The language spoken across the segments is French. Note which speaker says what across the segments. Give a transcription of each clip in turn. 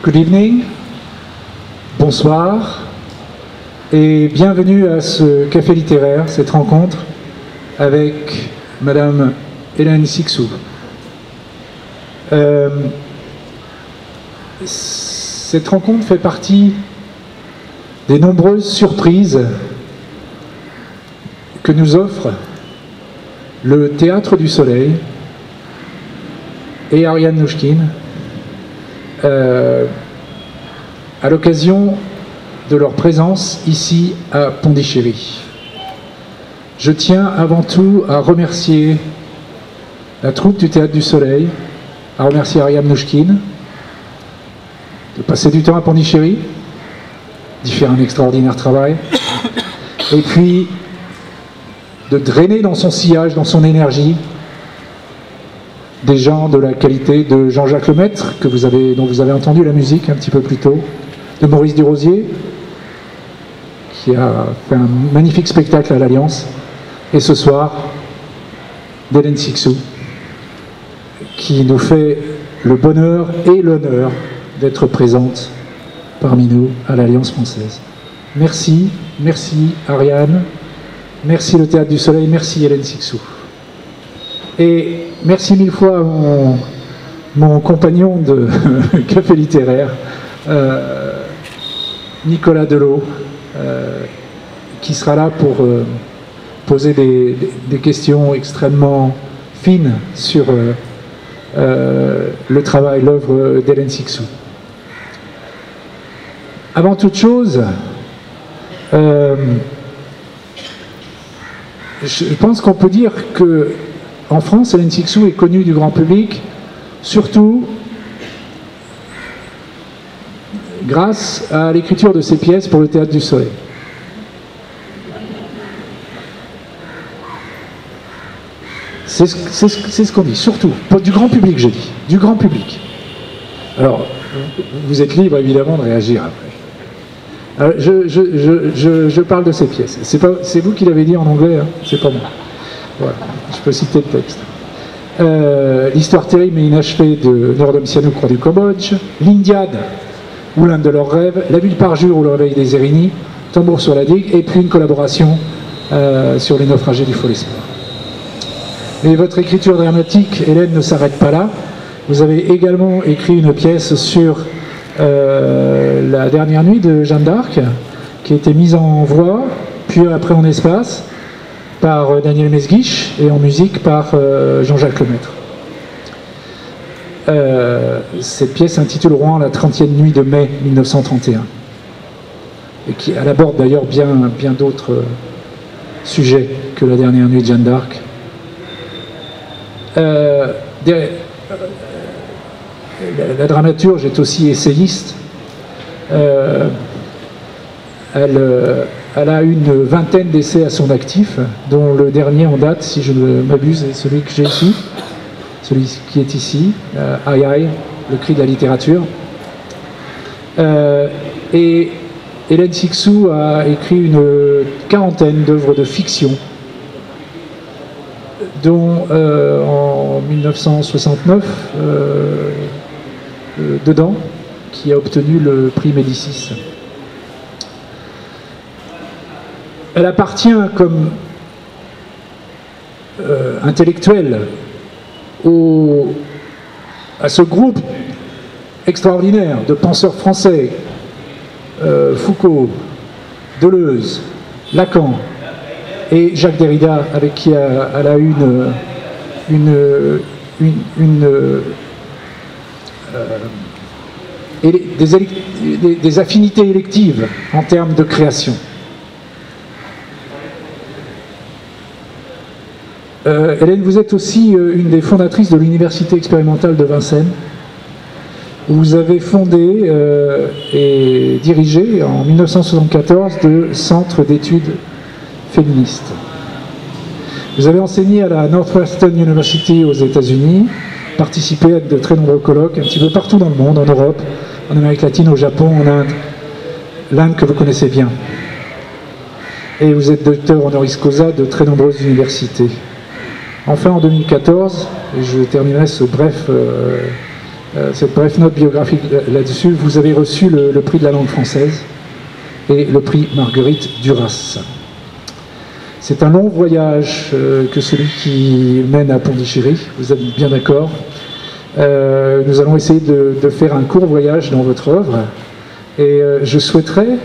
Speaker 1: Good evening, bonsoir et bienvenue à ce café littéraire, cette rencontre avec Madame Hélène Cixous. Cette rencontre fait partie des nombreuses surprises que nous offre le Théâtre du Soleil et Ariane Mnouchkine à l'occasion de leur présence ici à Pondichéry. Je tiens avant tout à remercier la troupe du Théâtre du Soleil, à remercier Ariane Mnouchkine de passer du temps à Pondichéry, d'y faire un extraordinaire travail, et puis de drainer dans son sillage, dans son énergie, des gens de la qualité de Jean-Jacques Lemaître, dont vous avez entendu la musique un petit peu plus tôt, de Maurice Durosier, qui a fait un magnifique spectacle à l'Alliance, et ce soir, d'Hélène Cixous, qui nous fait le bonheur et l'honneur d'être présente parmi nous à l'Alliance française. Merci, merci Ariane, merci le Théâtre du Soleil, merci Hélène Cixous. Et merci mille fois à mon compagnon de café littéraire, Nicolas Delot, qui sera là pour poser des questions extrêmement fines sur le travail, l'œuvre d'Hélène Cixous. Avant toute chose, je pense qu'on peut dire que en France, Hélène Cixous est connue du grand public, surtout grâce à l'écriture de ses pièces pour le Théâtre du Soleil. C'est ce qu'on dit, surtout, du grand public, je dis, du grand public. Alors, vous êtes libre évidemment de réagir après. Alors, je parle de ces pièces. C'est vous qui l'avez dit en anglais, hein, c'est pas moi. Voilà, je peux citer le texte. L'histoire terrible mais inachevée de Norodom Sihanouk, roi du Cambodge, l'Indiade, ou l'un de leurs rêves, la ville parjure ou le réveil des Érinies, Tambour sur la digue, et puis une collaboration sur les naufragés du Fol Espoir. Mais votre écriture dramatique, Hélène, ne s'arrête pas là. Vous avez également écrit une pièce sur la dernière nuit de Jeanne d'Arc, qui a été mise en voix, puis après en espace, par Daniel Mesguich et en musique par Jean-Jacques Lemaître. Cette pièce s'intitule Rouen, la 30e nuit de mai 1931, et qui elle aborde d'ailleurs bien d'autres sujets que la dernière nuit de Jeanne d'Arc. La dramaturge est aussi essayiste. Elle a une vingtaine d'essais à son actif, dont le dernier en date, si je ne m'abuse, est celui que j'ai ici, celui qui est ici, Aïe Aïe, le cri de la littérature. Et Hélène Cixous a écrit une quarantaine d'œuvres de fiction, dont en 1969, dedans, qui a obtenu le prix Médicis. Elle appartient comme intellectuelle à ce groupe extraordinaire de penseurs français, Foucault, Deleuze, Lacan et Jacques Derrida, avec qui elle a eu des affinités électives en termes de création. Hélène, vous êtes aussi une des fondatrices de l'Université expérimentale de Vincennes, où vous avez fondé et dirigé en 1974 le Centre d'études féministes. Vous avez enseigné à la Northwestern University aux États-Unis, participé à de très nombreux colloques un petit peu partout dans le monde, en Europe, en Amérique latine, au Japon, en Inde, l'Inde que vous connaissez bien. Et vous êtes docteur honoris causa de très nombreuses universités. Enfin, en 2014, et je terminerai ce bref cette brève note biographique là-dessus, vous avez reçu le prix de la langue française et le prix Marguerite Duras. C'est un long voyage que celui qui mène à Pondichéry, vous êtes bien d'accord. Nous allons essayer de faire un court voyage dans votre œuvre et je souhaiterais,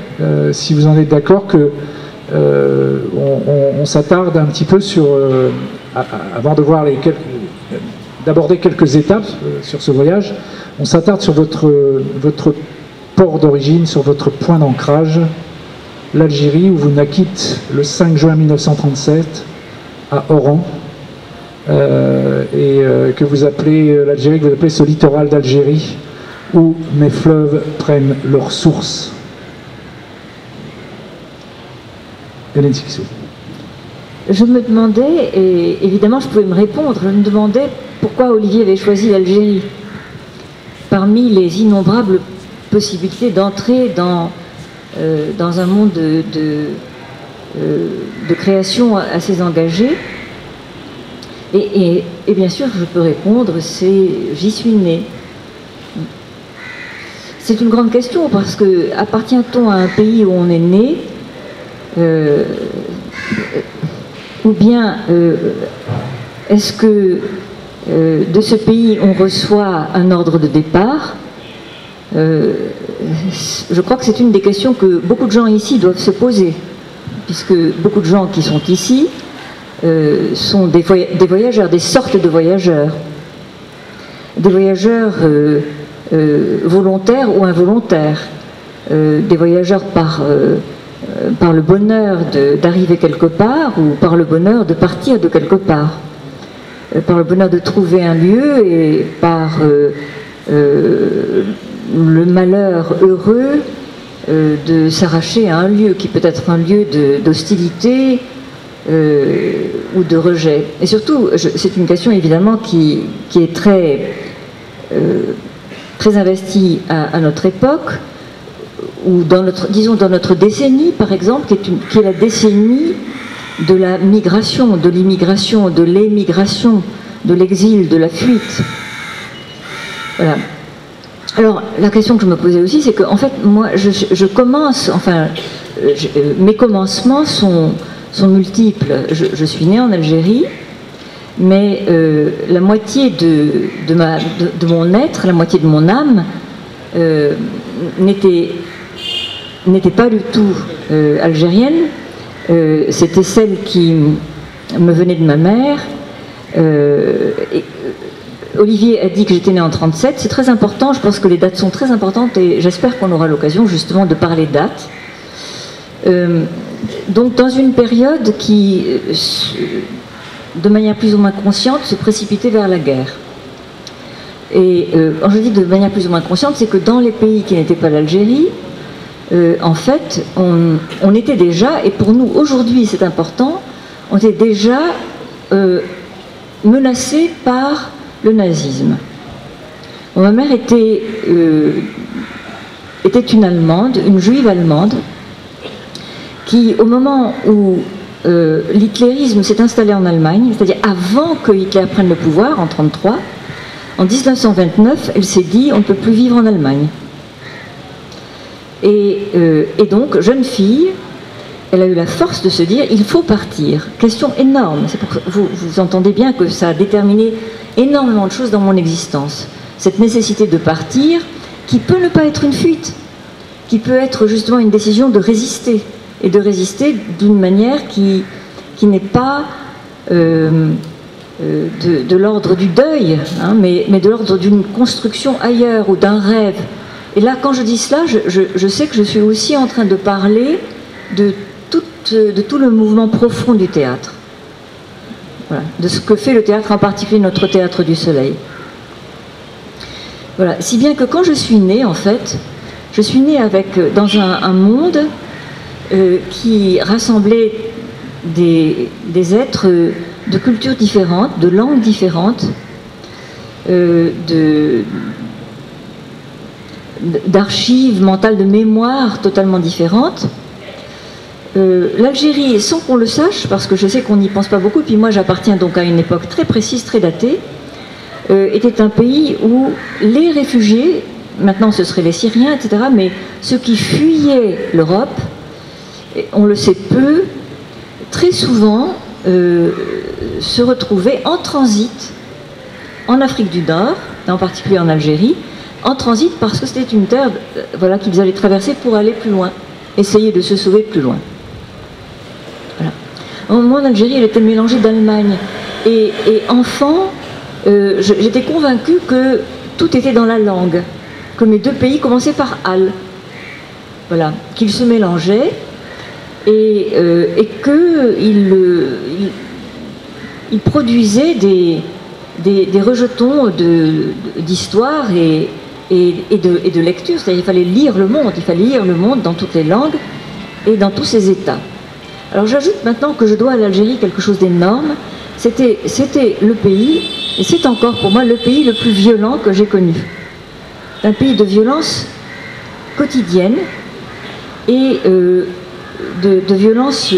Speaker 1: si vous en êtes d'accord, que on s'attarde un petit peu sur, avant de voir d'aborder quelques étapes sur ce voyage, on s'attarde sur votre port d'origine, sur votre point d'ancrage, l'Algérie, où vous naquîtes le 5 juin 1937 à Oran, que vous appelez l'Algérie, que vous appelez ce littoral d'Algérie où mes fleuves prennent leur source. Hélène Sixou.
Speaker 2: Je me demandais, et évidemment je pouvais me répondre, je me demandais pourquoi Olivier avait choisi l'Algérie parmi les innombrables possibilités d'entrer dans un monde de création assez engagé. Et bien sûr, je peux répondre, c'est j'y suis né. C'est une grande question parce que appartient-on à un pays où on est né, ou bien est-ce que de ce pays on reçoit un ordre de départ? Je crois que c'est une des questions que beaucoup de gens ici doivent se poser, puisque beaucoup de gens qui sont ici sont des voyageurs, des sortes de voyageurs, des voyageurs volontaires ou involontaires, des voyageurs par le bonheur d'arriver quelque part ou par le bonheur de partir de quelque part, par le bonheur de trouver un lieu et par le malheur heureux de s'arracher à un lieu qui peut être un lieu d'hostilité ou de rejet. Et surtout, c'est une question évidemment qui est très investie à notre époque, ou disons dans notre décennie par exemple, qui est la décennie de la migration, de l'immigration, de l'émigration, de l'exil, de la fuite. Voilà. Alors, la question que je me posais aussi, c'est que, en fait, moi, je commence, enfin, mes commencements sont multiples. Je suis née en Algérie, mais la moitié de mon être, la moitié de mon âme, n'était pas du tout algérienne. C'était celle qui me venait de ma mère. Olivier a dit que j'étais née en 1937, c'est très important, je pense que les dates sont très importantes et j'espère qu'on aura l'occasion justement de parler dates. Donc dans une période qui, de manière plus ou moins consciente, se précipitait vers la guerre. Et quand je dis de manière plus ou moins consciente, c'est que dans les pays qui n'étaient pas l'Algérie, en fait, on était déjà, et pour nous aujourd'hui c'est important, on était déjà menacés par le nazisme. Bon, ma mère était une Allemande, une juive allemande, qui au moment où l'hitlérisme s'est installé en Allemagne, c'est-à-dire avant que Hitler prenne le pouvoir, en 1933, en 1929, elle s'est dit on ne peut plus vivre en Allemagne. Et donc, jeune fille, elle a eu la force de se dire il faut partir. Question énorme. Vous entendez bien que ça a déterminé énormément de choses dans mon existence. Cette nécessité de partir, qui peut ne pas être une fuite, qui peut être justement une décision de résister, et de résister d'une manière qui n'est pas de l'ordre du deuil, hein, mais de l'ordre d'une construction ailleurs ou d'un rêve. Et là, quand je dis cela, je sais que je suis aussi en train de parler de tout le mouvement profond du théâtre. Voilà, de ce que fait le théâtre, en particulier notre théâtre du Soleil. Voilà, si bien que quand je suis née, en fait, je suis née dans un monde qui rassemblait des êtres de cultures différentes, de langues différentes, d'archives mentales, de mémoires totalement différentes. L'Algérie, sans qu'on le sache, parce que je sais qu'on n'y pense pas beaucoup, puis moi j'appartiens donc à une époque très précise, très datée, était un pays où les réfugiés, maintenant ce seraient les Syriens, etc., mais ceux qui fuyaient l'Europe, on le sait peu, très souvent se retrouvaient en transit en Afrique du Nord, en particulier en Algérie, en transit parce que c'était une terre voilà, qu'ils allaient traverser pour aller plus loin, essayer de se sauver plus loin. Voilà. Moi, en Algérie, elle était mélangée d'Allemagne. Et enfant, j'étais convaincue que tout était dans la langue, que mes deux pays commençaient par Al. Voilà, qu'ils se mélangeaient et qu'ils produisaient des rejetons d'histoire et de lecture. C'est-à-dire qu'il fallait lire le monde dans toutes les langues et dans tous ses états. Alors j'ajoute maintenant que je dois à l'Algérie quelque chose d'énorme. C'était le pays, et c'est encore pour moi le pays le plus violent que j'ai connu. Un pays de violence quotidienne et de violence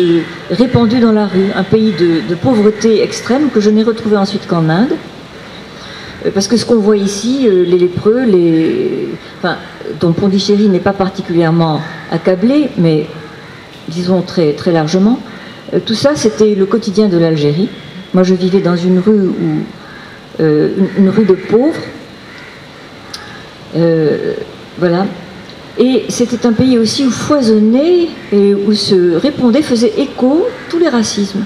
Speaker 2: répandue dans la rue. Un pays de pauvreté extrême que je n'ai retrouvé ensuite qu'en Inde. Parce que ce qu'on voit ici, les lépreux, dont Pondichéry n'est pas particulièrement accablé, mais disons très, très largement, tout ça c'était le quotidien de l'Algérie. Moi je vivais dans une rue une rue de pauvres, voilà. Et c'était un pays aussi où foisonnait et où se répondait, faisait écho tous les racismes.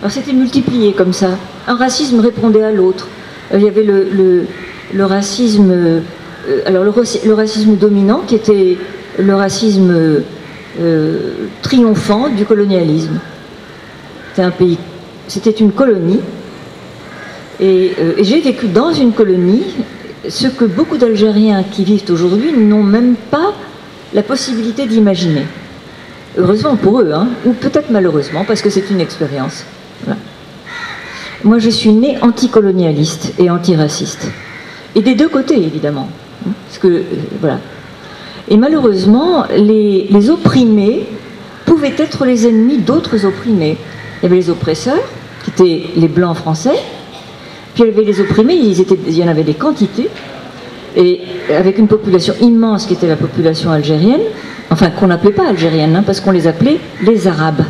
Speaker 2: Alors c'était multiplié comme ça. Un racisme répondait à l'autre. Il y avait le racisme, alors le racisme dominant qui était le racisme triomphant du colonialisme. C'était un pays, c'était une colonie, et j'ai vécu dans une colonie, ce que beaucoup d'Algériens qui vivent aujourd'hui n'ont même pas la possibilité d'imaginer. Heureusement pour eux, hein, ou peut-être malheureusement, parce que c'est une expérience. Voilà. Moi, je suis née anticolonialiste et antiraciste. Et des deux côtés, évidemment. Parce que, voilà. Et malheureusement, les opprimés pouvaient être les ennemis d'autres opprimés. Il y avait les oppresseurs, qui étaient les blancs français, puis il y avait les opprimés, il y en avait des quantités, et avec une population immense qui était la population algérienne, enfin qu'on n'appelait pas algérienne, hein, parce qu'on les appelait les Arabes.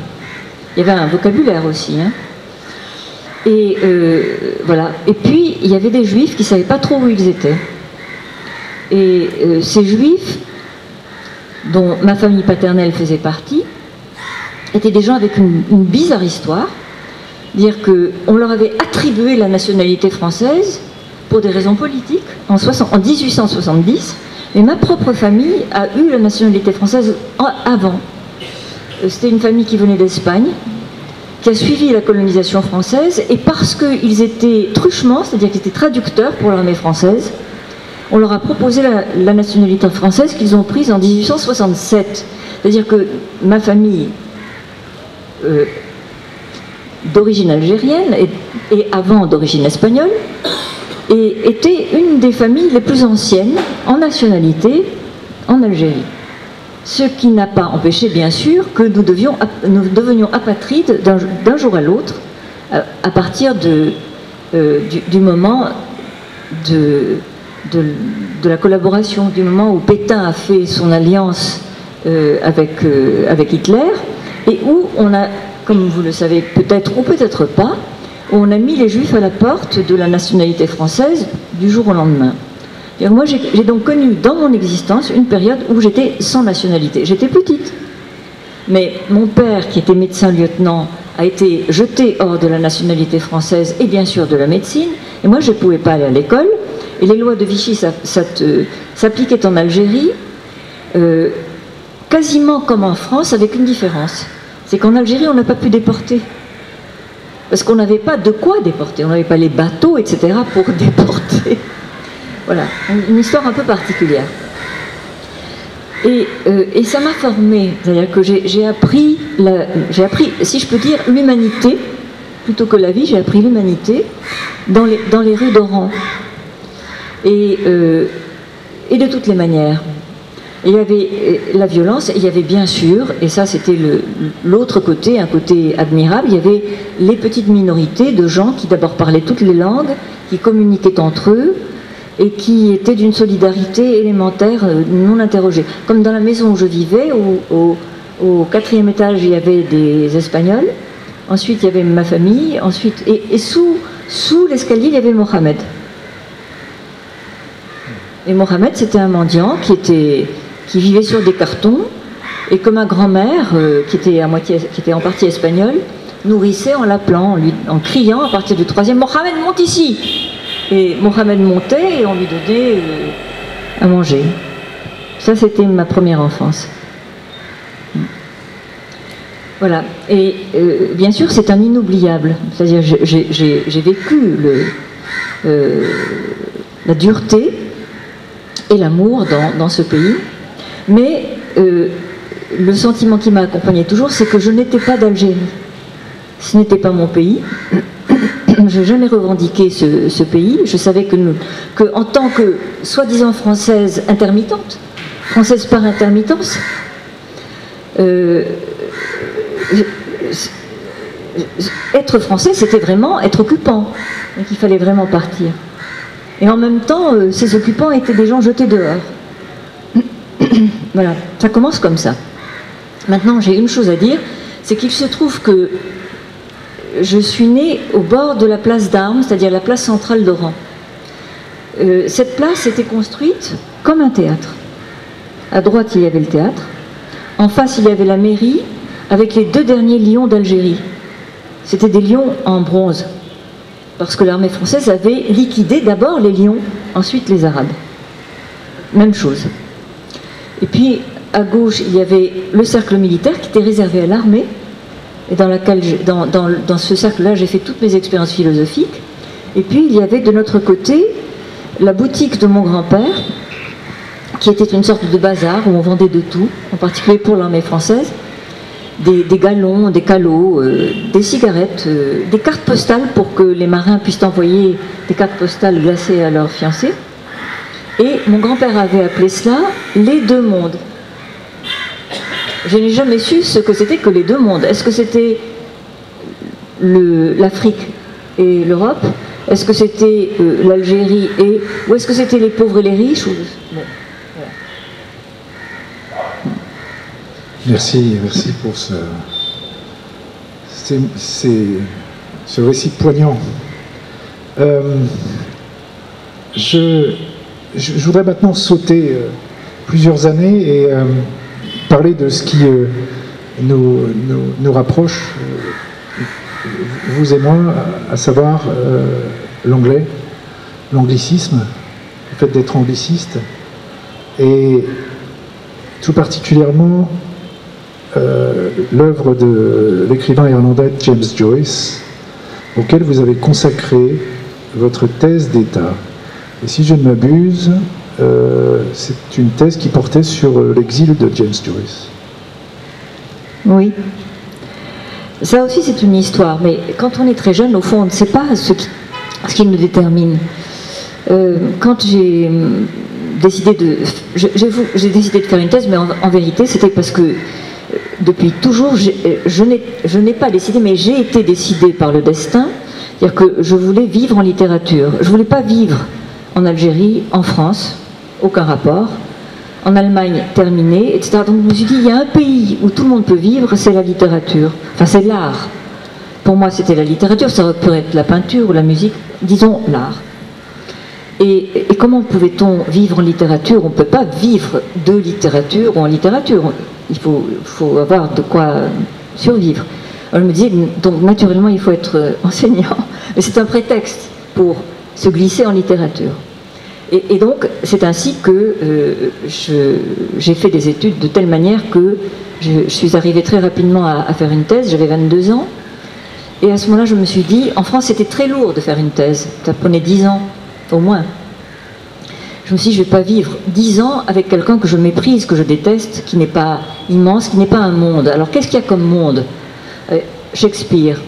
Speaker 2: Il y avait un vocabulaire aussi. Hein. Et voilà. Et puis, il y avait des juifs qui ne savaient pas trop où ils étaient. Et ces juifs, dont ma famille paternelle faisait partie, étaient des gens avec une bizarre histoire. Dire qu'on leur avait attribué la nationalité française pour des raisons politiques en 1870, mais ma propre famille a eu la nationalité française avant. C'était une famille qui venait d'Espagne, qui a suivi la colonisation française, et parce qu'ils étaient truchements, c'est-à-dire qu'ils étaient traducteurs pour l'armée française, on leur a proposé la nationalité française qu'ils ont prise en 1867. C'est-à-dire que ma famille, d'origine algérienne et avant d'origine espagnole, et était une des familles les plus anciennes en nationalité en Algérie. Ce qui n'a pas empêché, bien sûr, que nous devenions apatrides d'un jour à l'autre, à partir du moment de la collaboration, du moment où Pétain a fait son alliance avec Hitler, et où on a, comme vous le savez peut-être ou peut-être pas, on a mis les Juifs à la porte de la nationalité française du jour au lendemain. Moi, j'ai donc connu dans mon existence une période où j'étais sans nationalité. J'étais petite, mais mon père, qui était médecin-lieutenant, a été jeté hors de la nationalité française et bien sûr de la médecine, et moi, je ne pouvais pas aller à l'école, et les lois de Vichy s'appliquaient en Algérie, quasiment comme en France, avec une différence. C'est qu'en Algérie, on n'a pas pu déporter. Parce qu'on n'avait pas de quoi déporter. On n'avait pas les bateaux, etc. pour déporter. Voilà, une histoire un peu particulière. Et ça m'a formée. C'est-à-dire que j'ai appris, si je peux dire, l'humanité, plutôt que la vie, j'ai appris l'humanité dans les rues d'Oran. Et de toutes les manières. Il y avait la violence, et il y avait bien sûr, et ça c'était l'autre côté, un côté admirable, il y avait les petites minorités de gens qui d'abord parlaient toutes les langues, qui communiquaient entre eux et qui étaient d'une solidarité élémentaire non interrogée. Comme dans la maison où je vivais, où au 4e étage il y avait des Espagnols, ensuite il y avait ma famille, ensuite, et sous l'escalier il y avait Mohamed. Et Mohamed, c'était un mendiant qui vivait sur des cartons et que ma grand-mère, qui était en partie espagnole, nourrissait en l'appelant, en criant à partir du 3e, Mohamed, monte ici! Et Mohamed montait et on lui donnait à manger. Ça, c'était ma première enfance. Voilà. Et bien sûr, c'est un inoubliable. C'est-à-dire, j'ai vécu la dureté et l'amour dans ce pays. Mais le sentiment qui m'a accompagné toujours, c'est que je n'étais pas d'Algérie. Ce n'était pas mon pays. Je n'ai jamais revendiqué ce pays. Je savais que en tant que soi-disant française intermittente, française par intermittence, être français, c'était vraiment être occupant. Donc il fallait vraiment partir. Et en même temps, ces occupants étaient des gens jetés dehors. Voilà, ça commence comme ça. Maintenant, j'ai une chose à dire, c'est qu'il se trouve que je suis née au bord de la place d'Armes, c'est-à-dire la place centrale d'Oran. Cette place était construite comme un théâtre. À droite, il y avait le théâtre. En face, il y avait la mairie avec les 2 derniers lions d'Algérie. C'était des lions en bronze, parce que l'armée française avait liquidé d'abord les lions, ensuite les Arabes. Même chose. Et puis, à gauche, il y avait le cercle militaire qui était réservé à l'armée, et dans ce cercle-là, j'ai fait toutes mes expériences philosophiques. Et puis, il y avait de notre côté la boutique de mon grand-père, qui était une sorte de bazar où on vendait de tout, en particulier pour l'armée française, des galons, des calots, des cigarettes, des cartes postales pour que les marins puissent envoyer des cartes postales glacées à leurs fiancés. Et mon grand-père avait appelé cela les 2 mondes. Je n'ai jamais su ce que c'était que les 2 mondes. Est-ce que c'était l'Afrique et l'Europe? Est-ce que c'était l'Algérie ou est-ce que c'était les pauvres et les riches? Bon, voilà.
Speaker 1: Merci pour ce récit poignant. Je voudrais maintenant sauter plusieurs années et parler de ce qui nous rapproche, vous et moi, à savoir l'anglais, l'anglicisme, le fait d'être angliciste, et tout particulièrement l'œuvre de l'écrivain irlandais James Joyce, auquel vous avez consacré votre thèse d'État. Et si je ne m'abuse, c'est une thèse qui portait sur l'exil de James Joyce.
Speaker 2: Oui. Ça aussi, c'est une histoire. Mais quand on est très jeune, au fond, on ne sait pas ce qui nous détermine. Quand j'ai décidé de faire une thèse, mais en vérité, c'était parce que depuis toujours, je n'ai pas décidé, mais j'ai été décidée par le destin. C'est-à-dire que je voulais vivre en littérature. Je ne voulais pas vivre en Algérie, en France, aucun rapport. En Allemagne, terminé, etc. Donc je me suis dit, il y a un pays où tout le monde peut vivre, c'est la littérature. Enfin, c'est l'art. Pour moi, c'était la littérature, ça aurait pu être la peinture ou la musique, disons l'art. Et comment pouvait-on vivre en littérature? On ne peut pas vivre de littérature ou en littérature. Il faut avoir de quoi survivre. Alors je me disais, donc naturellement, il faut être enseignant. Mais c'est un prétexte pour se glisser en littérature. Et donc, c'est ainsi que j'ai fait des études de telle manière que je suis arrivée très rapidement à faire une thèse. J'avais 22 ans. Et à ce moment-là, je me suis dit, en France, c'était très lourd de faire une thèse. Ça prenait 10 ans, au moins. Je me suis dit, je ne vais pas vivre 10 ans avec quelqu'un que je méprise, que je déteste, qui n'est pas immense, qui n'est pas un monde. Alors, qu'est-ce qu'il y a comme monde? Shakespeare.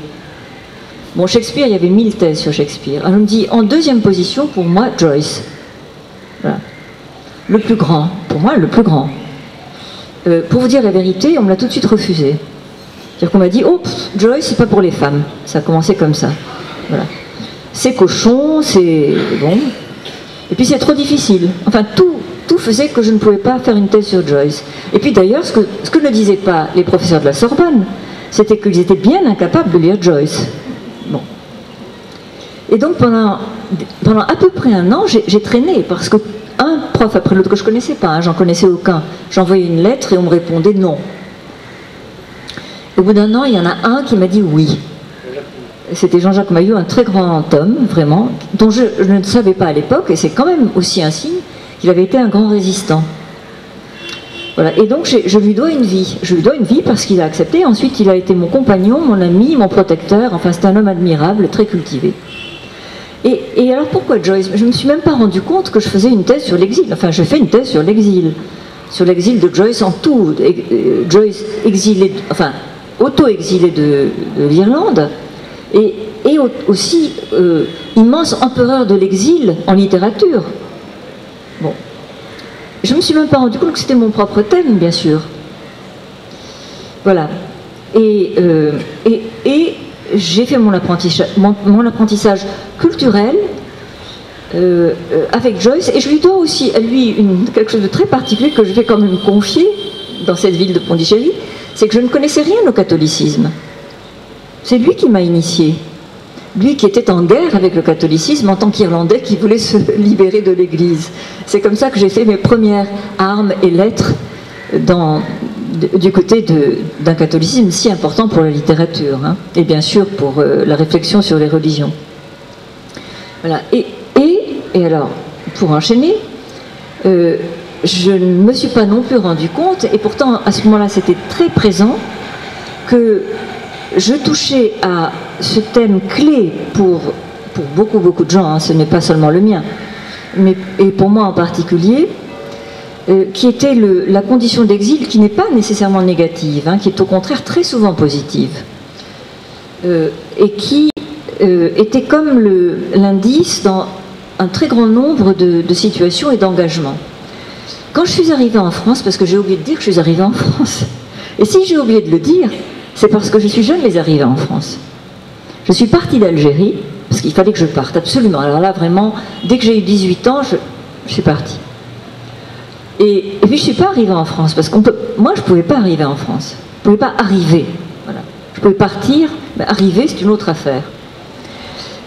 Speaker 2: Bon, Shakespeare, il y avait 1000 thèses sur Shakespeare. Alors, je me dis, en deuxième position, pour moi, Joyce. Voilà. Le plus grand, pour moi, le plus grand. Pour vous dire la vérité, on me l'a tout de suite refusé. C'est-à-dire qu'on m'a dit, oh, Joyce, c'est pas pour les femmes. Ça a commencé comme ça. Voilà. c'est cochon, c'est bon. Et puis c'est trop difficile. Enfin, tout faisait que je ne pouvais pas faire une thèse sur Joyce. Et puis d'ailleurs, ce que ne disaient pas les professeurs de la Sorbonne, c'était qu'ils étaient bien incapables de lire Joyce. Bon. Et donc pendant à peu près un an, j'ai traîné, parce que un prof après l'autre que je ne connaissais pas, hein, j'en connaissais aucun, j'envoyais une lettre et on me répondait non. Au bout d'un an, il y en a un qui m'a dit oui. C'était Jean-Jacques Maillot, un très grand homme, vraiment, dont je ne savais pas à l'époque, et c'est quand même aussi un signe qu'il avait été un grand résistant. Voilà. Et donc je lui dois une vie. Je lui dois une vie parce qu'il a accepté. Ensuite, il a été mon compagnon, mon ami, mon protecteur. Enfin, c'est un homme admirable, très cultivé. Et alors pourquoi Joyce? Je ne me suis même pas rendu compte que je faisais une thèse sur l'exil. Enfin, je fais une thèse sur l'exil de Joyce en tout. Joyce exilée, enfin, auto-exilée de l'Irlande, et aussi immense empereur de l'exil en littérature. Bon. Je ne me suis même pas rendu compte que c'était mon propre thème, bien sûr. Voilà. Et j'ai fait mon apprentissage culturel avec Joyce, et je lui dois aussi à lui quelque chose de très particulier que je vais quand même confier dans cette ville de Pondichéry, c'est que je ne connaissais rien au catholicisme. C'est lui qui m'a initiée. Lui qui était en guerre avec le catholicisme en tant qu'Irlandais qui voulait se libérer de l'Église. C'est comme ça que j'ai fait mes premières armes et lettres du côté d'un catholicisme si important pour la littérature, hein, et bien sûr pour la réflexion sur les religions. Voilà. Et alors, pour enchaîner, je ne me suis pas non plus rendu compte, et pourtant à ce moment-là c'était très présent, que je touchais à ce thème clé pour beaucoup de gens, hein, ce n'est pas seulement le mien, et pour moi en particulier, qui était la condition d'exil qui n'est pas nécessairement négative, hein, qui est au contraire très souvent positive, et qui était comme l'indice dans un très grand nombre de situations et d'engagements. Quand je suis arrivée en France, parce que j'ai oublié de dire que je suis arrivée en France, et si j'ai oublié de le dire, c'est parce que je suis jamais arrivée en France. Je suis partie d'Algérie, parce qu'il fallait que je parte, absolument. Alors là, vraiment, dès que j'ai eu 18 ans, je suis partie. Et puis je ne suis pas arrivée en France, parce moi je ne pouvais pas arriver en France. Je ne pouvais pas arriver. Voilà. Je pouvais partir, mais arriver, c'est une autre affaire.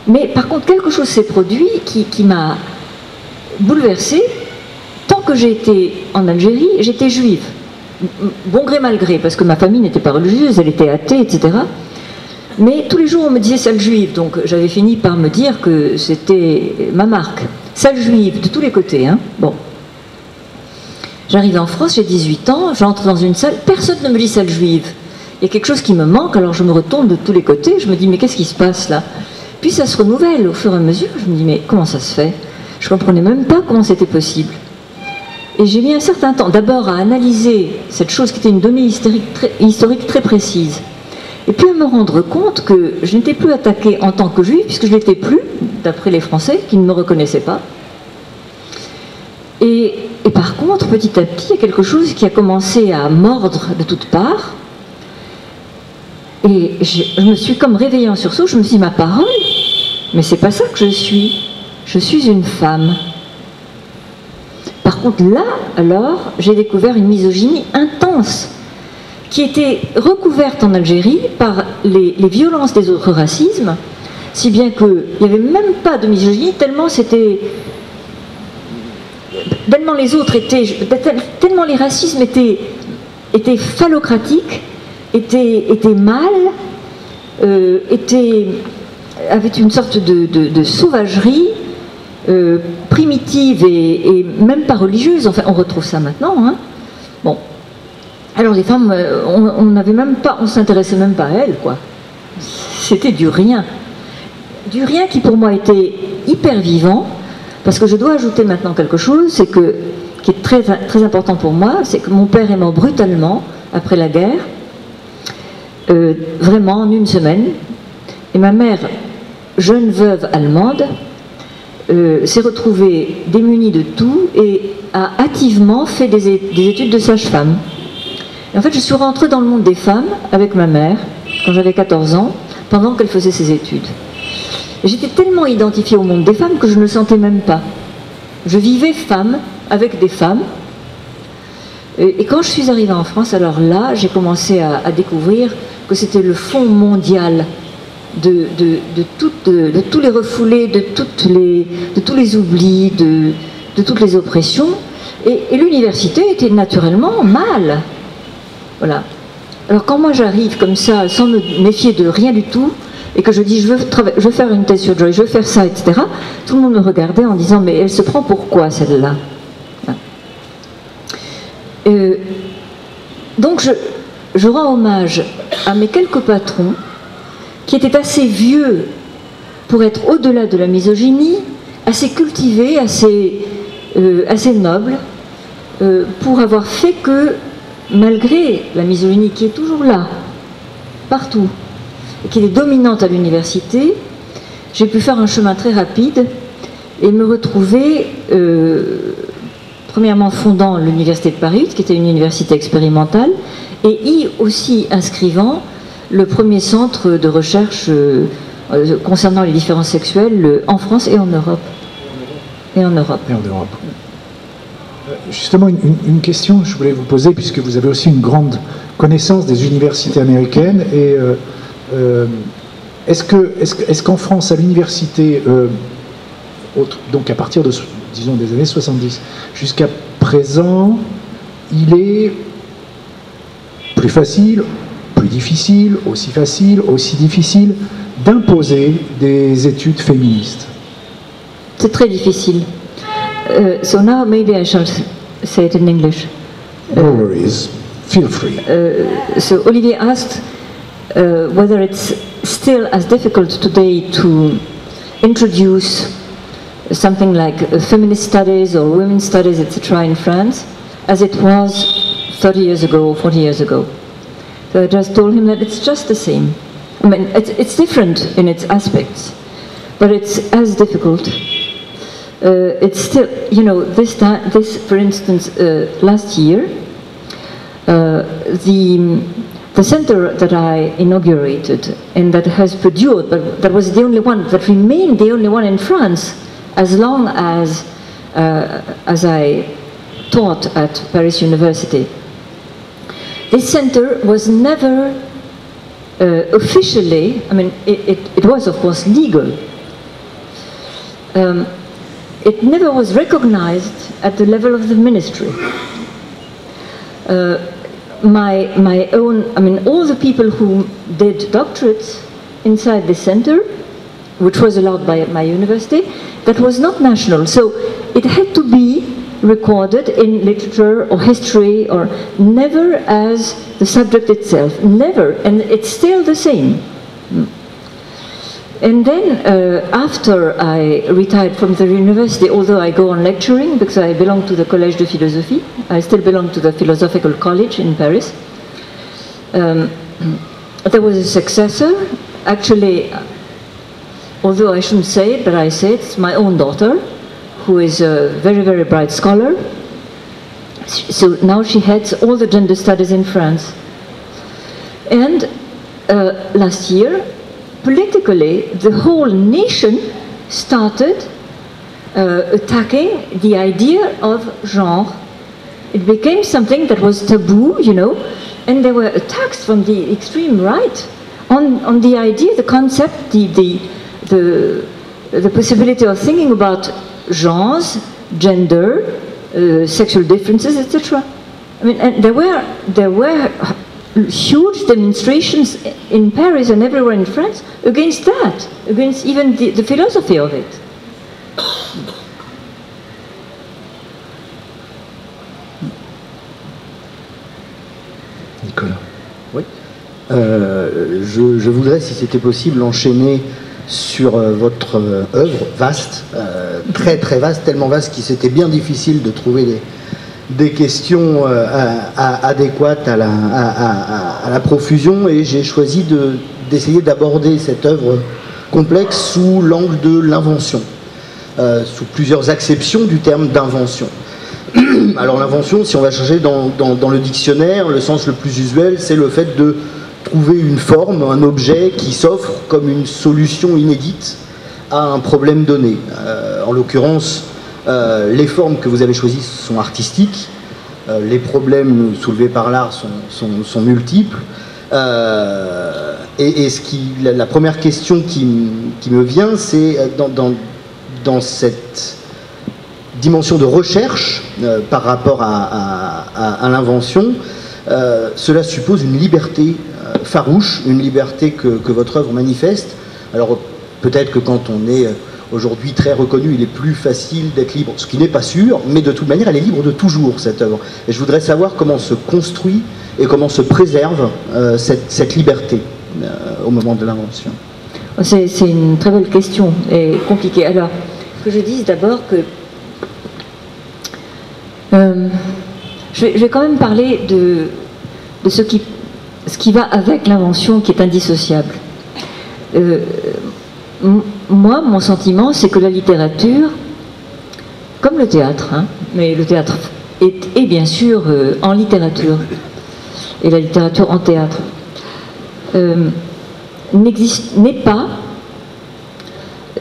Speaker 2: Mais par contre, quelque chose s'est produit qui m'a bouleversée. Tant que j'ai été en Algérie, j'étais juive. Bon gré mal gré, parce que ma famille n'était pas religieuse, elle était athée, etc. Mais tous les jours on me disait sale juive, donc j'avais fini par me dire que c'était ma marque. Sale juive, de tous les côtés, hein. Bon. J'arrive en France, j'ai 18 ans, j'entre dans une salle, personne ne me dit sale juive. Il y a quelque chose qui me manque, alors je me retourne de tous les côtés, je me dis mais qu'est-ce qui se passe là? Puis ça se renouvelle au fur et à mesure, je me dis mais comment ça se fait? Je ne comprenais même pas comment c'était possible. Et j'ai mis un certain temps, d'abord à analyser cette chose qui était une donnée historique très précise, et puis à me rendre compte que je n'étais plus attaquée en tant que juive, puisque je ne l'étais plus, d'après les Français, qui ne me reconnaissaient pas. Et par contre, petit à petit, il y a quelque chose qui a commencé à mordre de toutes parts, et je me suis comme réveillée en sursaut, je me suis dit, ma parole, mais c'est pas ça que je suis une femme. Par contre, là, alors, j'ai découvert une misogynie intense qui était recouverte en Algérie par les violences des autres racismes, si bien qu'il n'y avait même pas de misogynie, tellement les autres étaient, tellement les racismes étaient phallocratiques, étaient mâles, avaient une sorte de sauvagerie, primitive et même pas religieuse. Enfin, on retrouve ça maintenant, hein. Bon. Alors les femmes, on s'intéressait même pas à elles, quoi. C'était du rien qui pour moi était hyper vivant, parce que je dois ajouter maintenant quelque chose, qui est très, très important pour moi, c'est que mon père est mort brutalement après la guerre, vraiment en une semaine, et ma mère, jeune veuve allemande, s'est retrouvée démunie de tout et a hâtivement fait des études de sage-femme. Et en fait, je suis rentrée dans le monde des femmes avec ma mère quand j'avais 14 ans, pendant qu'elle faisait ses études. J'étais tellement identifiée au monde des femmes que je ne le sentais même pas. Je vivais femme avec des femmes. Et quand je suis arrivée en France, alors là, j'ai commencé à découvrir que c'était le fond mondial de tous les refoulés, de tous les oublis, de toutes les oppressions. Et l'université était naturellement mal. Voilà. Alors quand moi j'arrive comme ça, sans me méfier de rien du tout, et que je dis je veux faire une thèse sur Joyce, je veux faire ça, etc., tout le monde me regardait en disant mais elle se prend pour quoi celle-là? Donc je rends hommage à mes quelques patrons qui étaient assez vieux pour être au-delà de la misogynie, assez cultivés, assez nobles, pour avoir fait que, malgré la misogynie qui est toujours là, partout, et qui est dominante à l'université, j'ai pu faire un chemin très rapide et me retrouver, premièrement fondant l'université de Paris, qui était une université expérimentale, et y aussi inscrivant le premier centre de recherche concernant les différences sexuelles en France et en Europe.
Speaker 1: Justement, une question que je voulais vous poser, puisque vous avez aussi une grande connaissance des universités américaines. Et est-ce qu'en France, à l'université, donc à partir de, disons, des années 70, jusqu'à présent, il est plus facile, plus difficile, aussi difficile d'imposer des études féministes?
Speaker 2: C'est très difficile. So now maybe I shall say it in English.
Speaker 1: No worries. Feel free.
Speaker 2: So Olivier asked whether it's still as difficult today to introduce something like feminist studies or women's studies, etc. in France, as it was 30 years ago or 40 years ago. So I just told him that it's just the same. I mean, it's different in its aspects, but it's as difficult. It's still, you know, this, for instance, last year, the center that I inaugurated and that has produced, but that was the only one, that remained the only one in France, as long as I taught at Paris University. This center was never officially, I mean, it was of course legal. It never was recognized at the level of the ministry. My own, I mean, all the people who did doctorates inside the center, which was allowed by my university, that was not national. So it had to be recorded in literature or history, or never as the subject itself, never, and it's still the same. And then after I retired from the university, although I go on lecturing because I belong to the Collège de Philosophie, I still belong to the Philosophical College in Paris, there was a successor, actually, although I shouldn't say it, but I say it, it's my own daughter, who is a very, very bright scholar. So now she heads all the gender studies in France. And last year, politically, the whole nation started attacking the idea of genre. It became something that was taboo, you know, and there were attacks from the extreme right on the idea, the concept, the possibility of thinking about genres, gender, sexual differences, etc. I mean, and there were huge demonstrations in Paris and everywhere in France against that, against even the philosophy of it.
Speaker 3: Nicolas. Oui. Je voudrais, si c'était possible, enchaîner sur votre œuvre vaste, très très vaste, tellement vaste qu'il c'était bien difficile de trouver des questions adéquates à la profusion, et j'ai choisi d'essayer d'aborder cette œuvre complexe sous l'angle de l'invention, sous plusieurs acceptions du terme d'invention. Alors l'invention, si on va chercher dans le dictionnaire, le sens le plus usuel, c'est le fait de trouver une forme, un objet qui s'offre comme une solution inédite à un problème donné. En l'occurrence, les formes que vous avez choisies sont artistiques, les problèmes soulevés par l'art sont multiples. Et la première question qui me vient, c'est dans cette dimension de recherche par rapport à l'invention, cela suppose une liberté farouche, une liberté que votre œuvre manifeste. Alors peut-être que quand on est aujourd'hui très reconnu, il est plus facile d'être libre, ce qui n'est pas sûr, mais de toute manière, elle est libre de toujours, cette œuvre. Et je voudrais savoir comment se construit et comment se préserve cette liberté au moment de l'invention.
Speaker 2: C'est une très belle question et compliquée. Alors, que je dise d'abord que je vais quand même parler de ce qui va avec l'invention, qui est indissociable. Moi, mon sentiment, c'est que la littérature, comme le théâtre, mais le théâtre est bien sûr en littérature, et la littérature en théâtre, n'est pas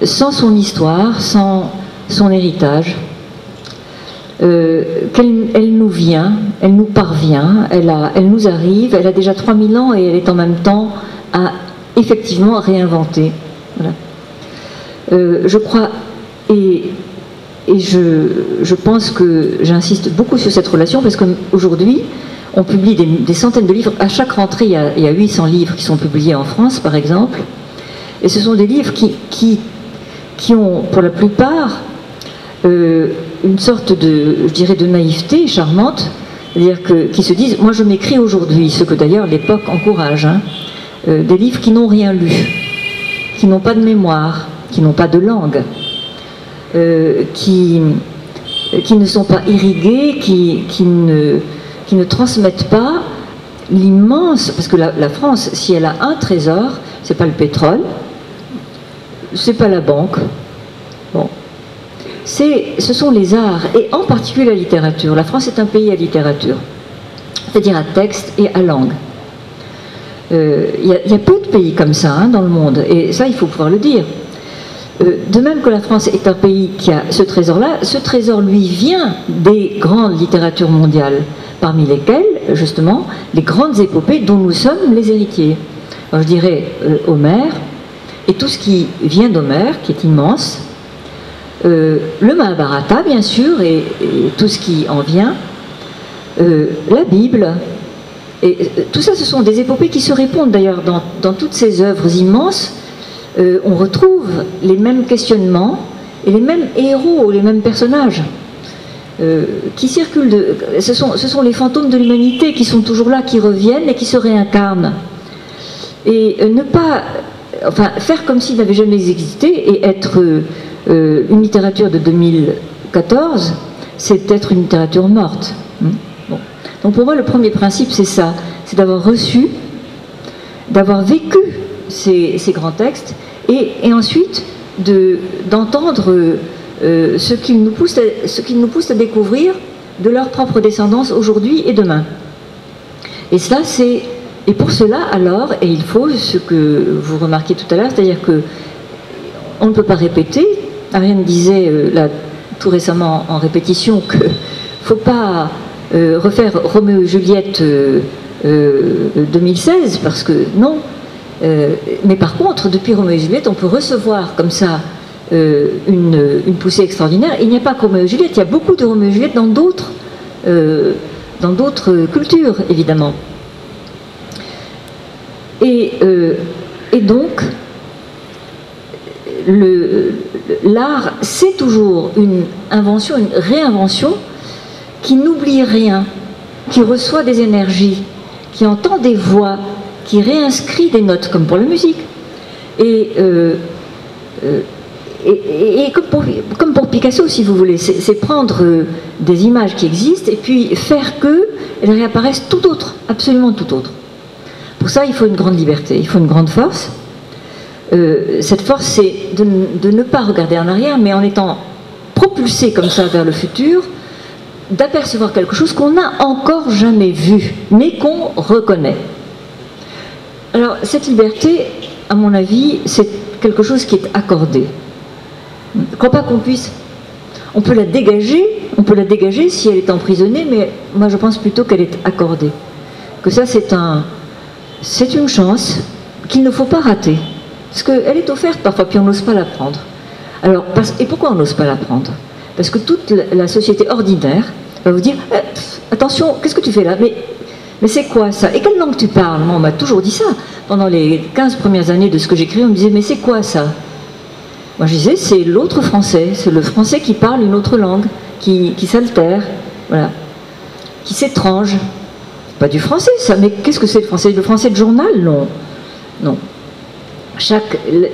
Speaker 2: sans son histoire, sans son héritage, elle nous vient, elle nous parvient, elle nous arrive, elle a déjà 3000 ans et elle est en même temps effectivement réinventée. Voilà. Je crois, et je pense que j'insiste beaucoup sur cette relation parce qu'aujourd'hui, on publie des centaines de livres. À chaque rentrée, il y a 800 livres qui sont publiés en France, par exemple. Et ce sont des livres qui ont, pour la plupart, une sorte je dirais, de naïveté charmante. C'est-à-dire qui se disent, moi je m'écris aujourd'hui, ce que d'ailleurs l'époque encourage, des livres qui n'ont rien lu, qui n'ont pas de mémoire, qui n'ont pas de langue, qui ne sont pas irrigués, qui ne transmettent pas l'immense... Parce que la France, si elle a un trésor, c'est pas le pétrole, c'est pas la banque, bon. Ce sont les arts, et en particulier la littérature. La France est un pays à littérature, c'est-à-dire à texte et à langue. Il y a peu de pays comme ça dans le monde, et ça, il faut pouvoir le dire. De même que la France est un pays qui a ce trésor-là, ce trésor lui vient des grandes littératures mondiales, parmi lesquelles, justement, les grandes épopées dont nous sommes les héritiers. Alors je dirais Homère, et tout ce qui vient d'Homère, qui est immense, le Mahabharata, bien sûr, et tout ce qui en vient, la Bible, et tout ça, ce sont des épopées qui se répondent d'ailleurs dans toutes ces œuvres immenses. On retrouve les mêmes questionnements et les mêmes héros, les mêmes personnages qui circulent. Ce sont les fantômes de l'humanité qui sont toujours là, qui reviennent et qui se réincarnent. Et ne pas, enfin, faire comme s'ils n'avaient jamais existé et être une littérature de 2014, c'est être une littérature morte. Bon. Donc pour moi, le premier principe, c'est ça, c'est d'avoir reçu, d'avoir vécu ces grands textes, et ensuite d'entendre ce qu'ils nous poussent à découvrir de leur propre descendance aujourd'hui et demain. Et cela, et pour cela, alors, et il faut ce que vous remarquiez tout à l'heure, c'est-à-dire que on ne peut pas répéter. Ariane disait là, tout récemment en répétition qu'il ne faut pas refaire Roméo et Juliette 2016, parce que non. Mais par contre, depuis Roméo et Juliette, on peut recevoir comme ça une poussée extraordinaire. Il n'y a pas que Roméo et Juliette, il y a beaucoup de Roméo et Juliette dans d'autres cultures, évidemment. Et donc, l'art, c'est toujours une invention, une réinvention qui n'oublie rien, qui reçoit des énergies, qui entend des voix, qui réinscrit des notes, comme pour la musique. Et comme pour Picasso, si vous voulez, c'est prendre des images qui existent et puis faire qu'elles réapparaissent tout autre, absolument tout autre. Pour ça, il faut une grande liberté, il faut une grande force. Cette force, c'est de ne pas regarder en arrière, mais en étant propulsé comme ça vers le futur, d'apercevoir quelque chose qu'on n'a encore jamais vu, mais qu'on reconnaît. Alors, cette liberté, à mon avis, c'est quelque chose qui est accordé. Je ne crois pas qu'on puisse... On peut la dégager si elle est emprisonnée, mais moi je pense plutôt qu'elle est accordée. Que ça c'est une chance qu'il ne faut pas rater. Parce qu'elle est offerte parfois, puis on n'ose pas la prendre. Alors, et pourquoi on n'ose pas la prendre? Parce que toute la société ordinaire va vous dire attention, qu'est-ce que tu fais là? Mais c'est quoi ça? Et quelle langue tu parles? Moi, on m'a toujours dit ça. Pendant les 15 premières années de ce que j'écris, on me disait mais c'est quoi ça? Moi je disais c'est l'autre français, c'est le français qui parle une autre langue, qui s'altère, voilà, qui s'étrange. Pas du français ça, mais qu'est-ce que c'est le français? Le français de journal? Non. Non.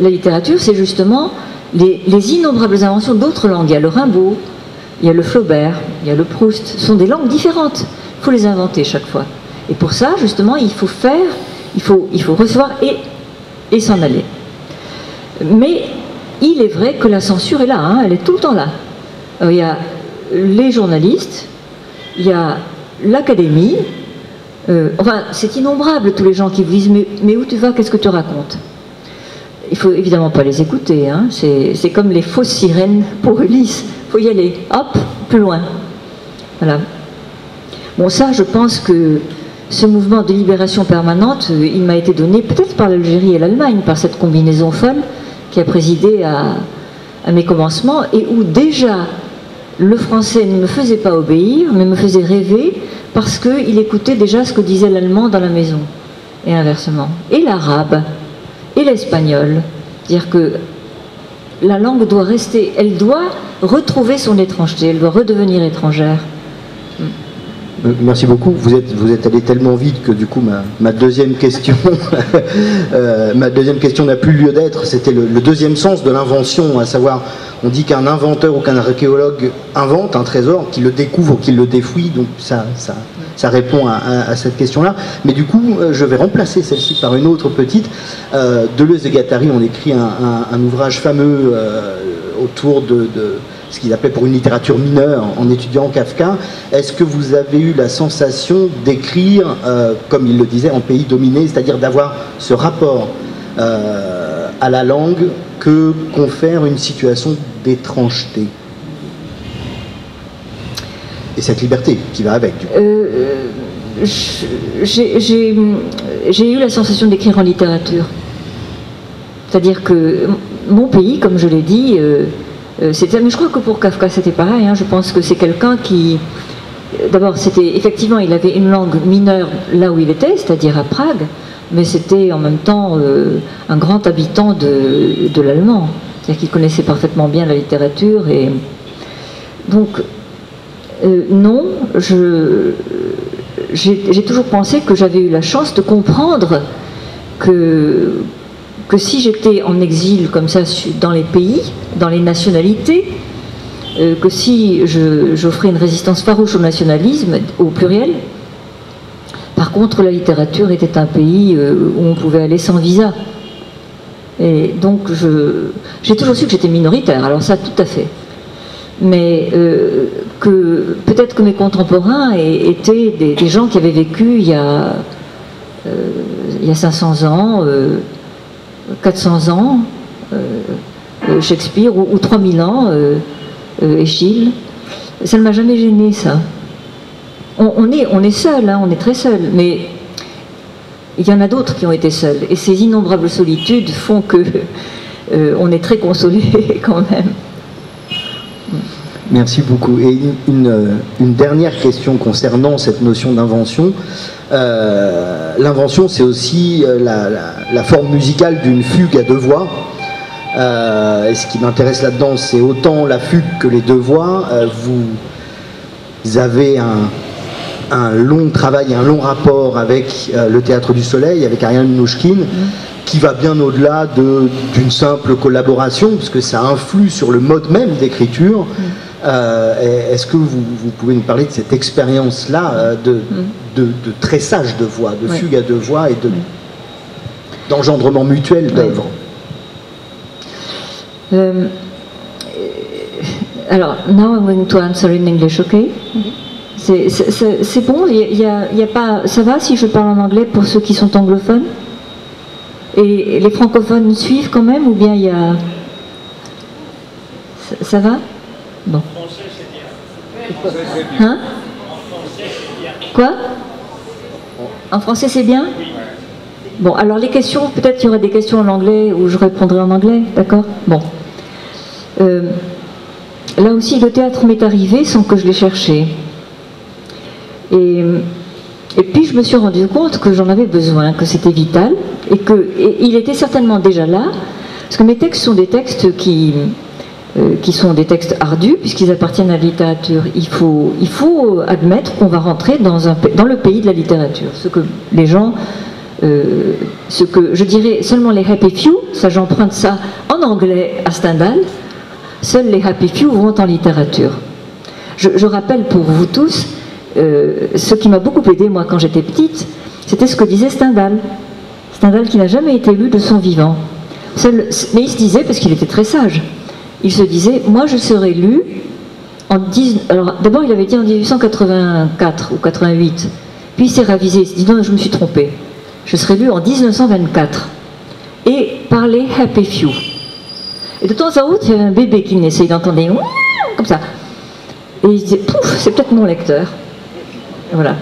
Speaker 2: La littérature, c'est justement les innombrables inventions d'autres langues. Il y a le Rimbaud, il y a le Flaubert, il y a le Proust. Ce sont des langues différentes. Il faut les inventer chaque fois. Et pour ça, justement, il faut recevoir et s'en aller. Mais il est vrai que la censure est là, hein, elle est tout le temps là. Alors, il y a les journalistes, il y a l'académie. Enfin, c'est innombrable tous les gens qui vous disent mais où tu vas, qu'est-ce que tu racontes? Il faut évidemment pas les écouter, hein. C'est comme les fausses sirènes pour Ulysse. Il faut y aller, hop, plus loin. Voilà. Bon, ça, je pense que ce mouvement de libération permanente, il m'a été donné peut-être par l'Algérie et l'Allemagne, par cette combinaison folle qui a présidé à mes commencements, et où déjà le français ne me faisait pas obéir, mais me faisait rêver, parce qu'il écoutait déjà ce que disait l'allemand dans la maison, et inversement. Et l'arabe, et l'espagnol. C'est-à-dire que la langue doit rester, elle doit retrouver son étrangeté, elle doit redevenir étrangère.
Speaker 3: Merci beaucoup. Vous êtes allé tellement vite que du coup ma deuxième question, n'a plus lieu d'être. C'était le deuxième sens de l'invention, à savoir, on dit qu'un inventeur ou qu'un archéologue invente un trésor, qu'il le découvre, qu'il le défouille. Donc ça répond à cette question-là. Mais du coup, je vais remplacer celle-ci par une autre petite. Deleuze et Guattari ont écrit un ouvrage fameux autour de ce qu'ils appelaient pour une littérature mineure, en étudiant Kafka. Est-ce que vous avez eu la sensation d'écrire, comme il le disait, en pays dominé, c'est-à-dire d'avoir ce rapport à la langue que confère une situation d'étrangeté? Et cette liberté qui va avec, du coup.
Speaker 2: J'ai eu la sensation d'écrire en littérature. C'est-à-dire que mon pays, comme je l'ai dit, mais je crois que pour Kafka c'était pareil, hein. Je pense que c'est quelqu'un qui, d'abord effectivement il avait une langue mineure là où il était, c'est-à-dire à Prague, mais c'était en même temps un grand habitant de l'allemand, c'est-à-dire qu'il connaissait parfaitement bien la littérature. Et donc non, j'ai toujours pensé que j'avais eu la chance de comprendre que si j'étais en exil comme ça dans les pays, dans les nationalités, que si j'offrais une résistance farouche au nationalisme, au pluriel, par contre la littérature était un pays où on pouvait aller sans visa. Et donc j'ai toujours su que j'étais minoritaire, alors ça tout à fait. Mais que peut-être que mes contemporains étaient des gens qui avaient vécu il y a 500 ans, 400 ans, Shakespeare, ou 3000 ans, Échille. Ça ne m'a jamais gêné, ça. On est seul, hein, on est très seul, mais il y en a d'autres qui ont été seuls. Et ces innombrables solitudes font que on est très consolé quand même.
Speaker 3: Merci beaucoup. Et une dernière question concernant cette notion d'invention. L'invention, c'est aussi la forme musicale d'une fugue à deux voix. Et ce qui m'intéresse là-dedans, c'est autant la fugue que les deux voix. Vous avez un long travail, un long rapport avec le Théâtre du Soleil, avec Ariane Mnouchkine, qui va bien au-delà d'une simple collaboration, puisque ça influe sur le mode même d'écriture. Est-ce que vous pouvez nous parler de cette expérience-là de tressage de voix, de fugue à deux voix et d'engendrement mutuel d'œuvres?
Speaker 2: Alors, now I'm going to answer in English, okay? C'est bon, y a pas, ça va si je parle en anglais pour ceux qui sont anglophones? Et les francophones suivent quand même, ou bien il y a... Ça va? Bon. Hein? Quoi? En français, c'est bien? Bon, alors les questions, peut-être qu'il y aura des questions en anglais ou je répondrai en anglais, d'accord? Bon. Là aussi, le théâtre m'est arrivé sans que je l'ai cherché. Et puis, je me suis rendu compte que j'en avais besoin, que c'était vital, et qu'il était certainement déjà là, parce que mes textes sont des textes qui sont des textes ardus, puisqu'ils appartiennent à la littérature. Il faut admettre qu'on va rentrer dans le pays de la littérature. Ce que les gens, ce que je dirais seulement les happy few, ça j'emprunte ça en anglais à Stendhal, seuls les happy few vont en littérature. Je rappelle pour vous tous, ce qui m'a beaucoup aidé moi quand j'étais petite, c'était ce que disait Stendhal. Stendhal qui n'a jamais été lu de son vivant. Mais il se disait, parce qu'il était très sage, il se disait, moi je serai lu en alors d'abord il avait dit en 1884 ou 88, puis il s'est ravisé, il s'est dit non, je me suis trompé, je serai lu en 1924 et par les happy few. Et de temps à autre il y avait un bébé qui naissait, il entendait comme ça, et il se disait pouf, c'est peut-être mon lecteur. Et voilà.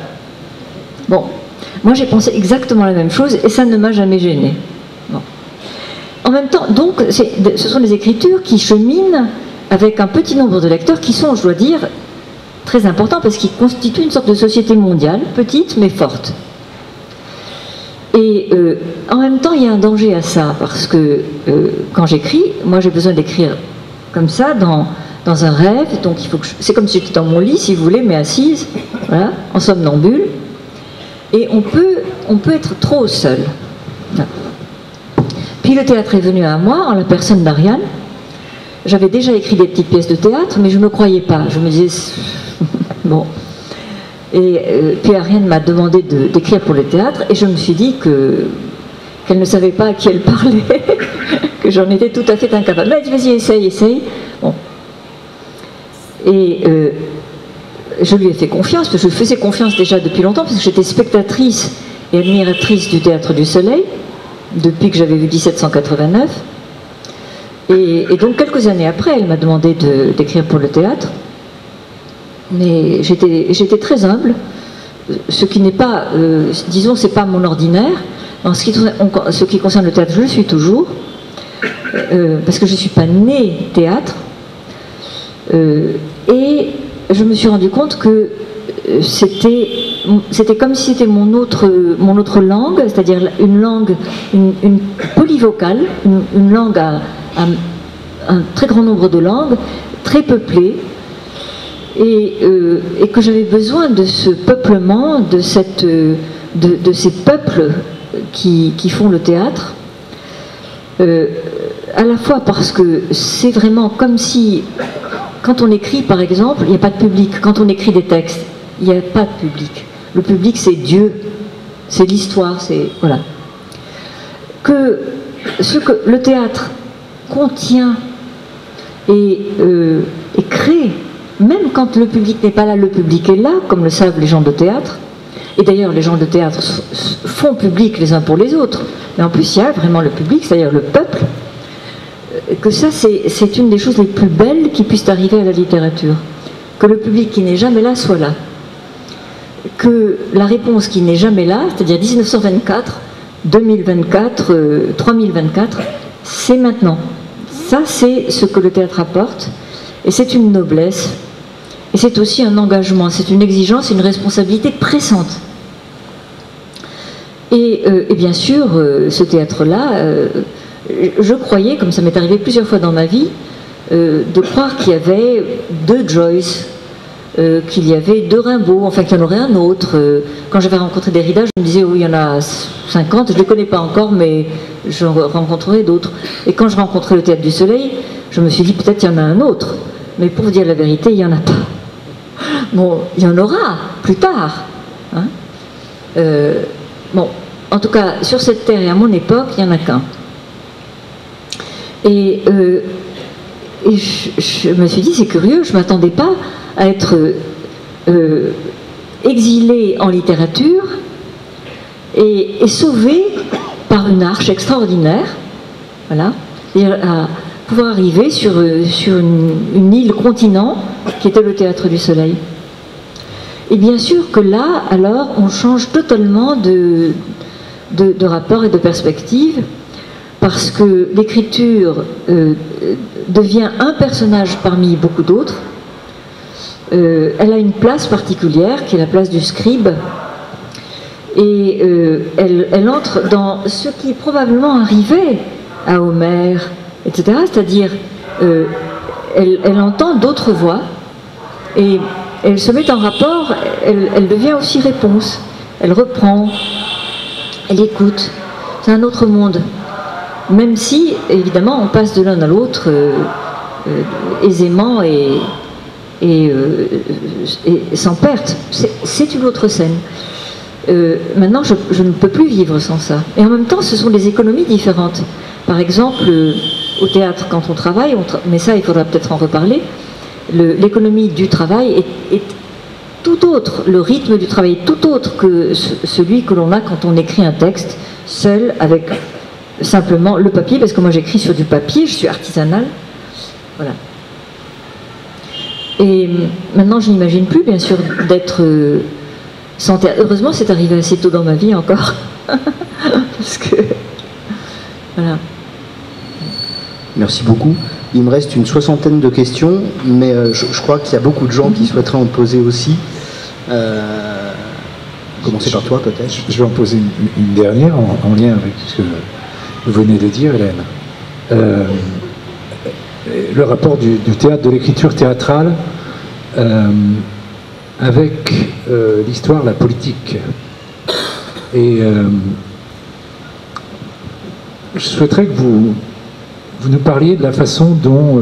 Speaker 2: Bon, moi j'ai pensé exactement la même chose et ça ne m'a jamais gêné. Bon. En même temps, donc, ce sont des écritures qui cheminent avec un petit nombre de lecteurs qui sont, je dois dire, très importants parce qu'ils constituent une sorte de société mondiale, petite mais forte. Et en même temps, il y a un danger à ça parce que quand j'écris, moi j'ai besoin d'écrire comme ça, dans un rêve, donc c'est comme si j'étais dans mon lit, si vous voulez, mais assise, voilà, en somnambule. Et on peut être trop seul. Voilà. Puis le théâtre est venu à moi en la personne d'Ariane. J'avais déjà écrit des petites pièces de théâtre, mais je ne me croyais pas. Je me disais, bon. Et puis Ariane m'a demandé d'écrire pour le théâtre, et je me suis dit qu'elle ne savait pas à qui elle parlait, que j'en étais tout à fait incapable. Elle m'a dit, vas-y, essaye. Bon. Et je lui ai fait confiance, parce que je faisais confiance déjà depuis longtemps, parce que j'étais spectatrice et admiratrice du Théâtre du Soleil, depuis que j'avais vu 1789. Et donc quelques années après, elle m'a demandé d'écrire pour le théâtre. Mais j'étais très humble, ce qui n'est pas, disons, c'est pas mon ordinaire. En ce qui concerne le théâtre, je le suis toujours, parce que je ne suis pas née théâtre. Et je me suis rendu compte que c'était comme si c'était mon autre langue, c'est-à-dire une langue, une polyvocale, une langue à un très grand nombre de langues, très peuplée, et que j'avais besoin de ce peuplement, de ces peuples qui font le théâtre, à la fois parce que c'est vraiment comme si, quand on écrit par exemple, il n'y a pas de public. Quand on écrit des textes, il n'y a pas de public. Le public, c'est Dieu, c'est l'histoire, c'est... Voilà. Que ce que le théâtre contient et crée, même quand le public n'est pas là, le public est là, comme le savent les gens de théâtre. Et d'ailleurs, les gens de théâtre font public les uns pour les autres. Mais en plus, il y a vraiment le public, c'est-à-dire le peuple. Que ça, c'est une des choses les plus belles qui puissent arriver à la littérature. Que le public qui n'est jamais là soit là. Que la réponse qui n'est jamais là, c'est-à-dire 1924, 2024, 3024, c'est maintenant. Ça, c'est ce que le théâtre apporte. Et c'est une noblesse. Et c'est aussi un engagement, c'est une exigence, une responsabilité pressante. Et bien sûr, ce théâtre-là, je croyais, comme ça m'est arrivé plusieurs fois dans ma vie, de croire qu'il y avait deux Joyce, qu'il y avait deux Rimbaud, enfin qu'il y en aurait un autre. Quand j'avais rencontré Derrida, je me disais, oui, il y en a 50, je ne les connais pas encore, mais je rencontrerai d'autres. Et quand je rencontrais le Théâtre du Soleil, je me suis dit, peut-être il y en a un autre. Mais pour vous dire la vérité, il n'y en a pas. Bon, il y en aura plus tard. Hein. Bon, en tout cas, sur cette terre et à mon époque, il n'y en a qu'un. Et je me suis dit, c'est curieux, je ne m'attendais pas à être exilée en littérature et sauvée par une arche extraordinaire, voilà, pouvoir arriver sur une île continent qui était le Théâtre du Soleil. Et bien sûr que là, alors, on change totalement de rapport et de perspective, parce que l'écriture devient un personnage parmi beaucoup d'autres. Elle a une place particulière, qui est la place du scribe, et elle entre dans ce qui probablement arrivait à Homère, etc. C'est-à-dire, elle entend d'autres voix, et elle se met en rapport, elle devient aussi réponse. Elle reprend, elle écoute. C'est un autre monde. Même si, évidemment, on passe de l'un à l'autre aisément et sans perte. C'est une autre scène. Maintenant, je ne peux plus vivre sans ça. Et en même temps, ce sont des économies différentes. Par exemple, au théâtre, quand on travaille, mais ça, il faudra peut-être en reparler, l'économie du travail est tout autre, le rythme du travail est tout autre que celui que l'on a quand on écrit un texte seul, avec simplement le papier, parce que moi j'écris sur du papier, je suis artisanale. Voilà. Et maintenant, je n'imagine plus, bien sûr, d'être sans théâtre. Heureusement, c'est arrivé assez tôt dans ma vie encore. Parce que... Voilà.
Speaker 3: Merci beaucoup. Il me reste une 60aine de questions, mais je crois qu'il y a beaucoup de gens qui souhaiteraient en poser aussi. Commencez par toi, peut-être.
Speaker 1: Je vais en poser une dernière en lien avec ce que vous venez de dire, Hélène. Le rapport du théâtre, de l'écriture théâtrale avec l'histoire, la politique. Et je souhaiterais que vous nous parliez de la façon dont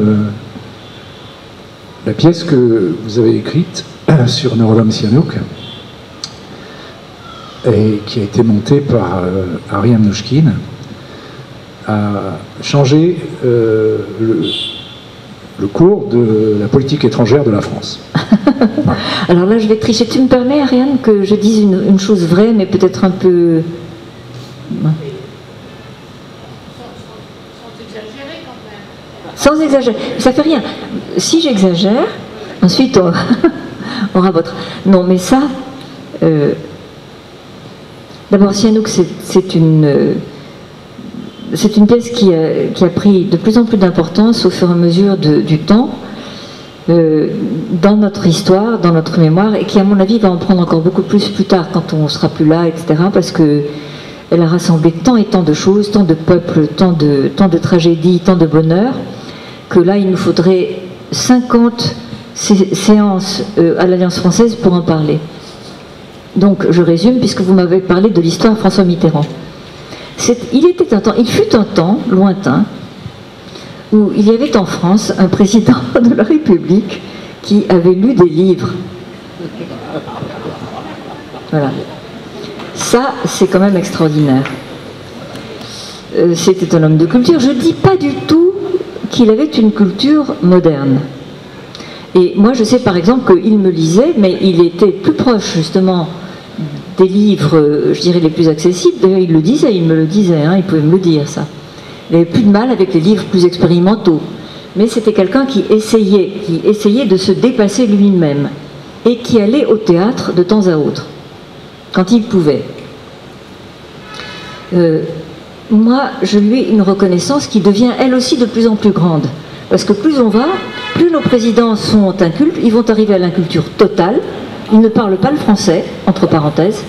Speaker 1: la pièce que vous avez écrite sur Norodom Sihanouk, et qui a été montée par Ariane Mnouchkine, a changé le cours de la politique étrangère de la France.
Speaker 2: Voilà. Alors là, je vais tricher. Tu me permets, Ariane, que je dise une chose vraie, mais peut-être un peu... Sans exagérer. Ça fait rien. Si j'exagère, ensuite on rabote. Non, mais ça... D'abord, Sihanouk, c'est une pièce qui a pris de plus en plus d'importance au fur et à mesure du temps, dans notre histoire, dans notre mémoire, et qui, à mon avis, va en prendre encore beaucoup plus tard, quand on sera plus là, etc., parce qu'elle a rassemblé tant et tant de choses, tant de peuples, tant de tragédies, tant de bonheur, que là, il nous faudrait 50 séances à l'Alliance française pour en parler. Donc, je résume, puisque vous m'avez parlé de l'histoire de François Mitterrand. Il fut un temps lointain où il y avait en France un président de la République qui avait lu des livres. Voilà. Ça, c'est quand même extraordinaire. C'était un homme de culture. Je ne dis pas du tout qu'il avait une culture moderne. Et moi, je sais par exemple qu'il me lisait, mais il était plus proche justement des livres, je dirais, les plus accessibles. D'ailleurs, il me le disait, hein, il pouvait me le dire, ça. Il n'avait plus de mal avec les livres plus expérimentaux. Mais c'était quelqu'un qui essayait de se dépasser lui-même et qui allait au théâtre de temps à autre, quand il pouvait. Moi, je lui ai une reconnaissance qui devient, elle aussi, de plus en plus grande. Parce que plus on va, plus nos présidents sont incultes, ils vont arriver à l'inculture totale. Ils ne parlent pas le français, entre parenthèses.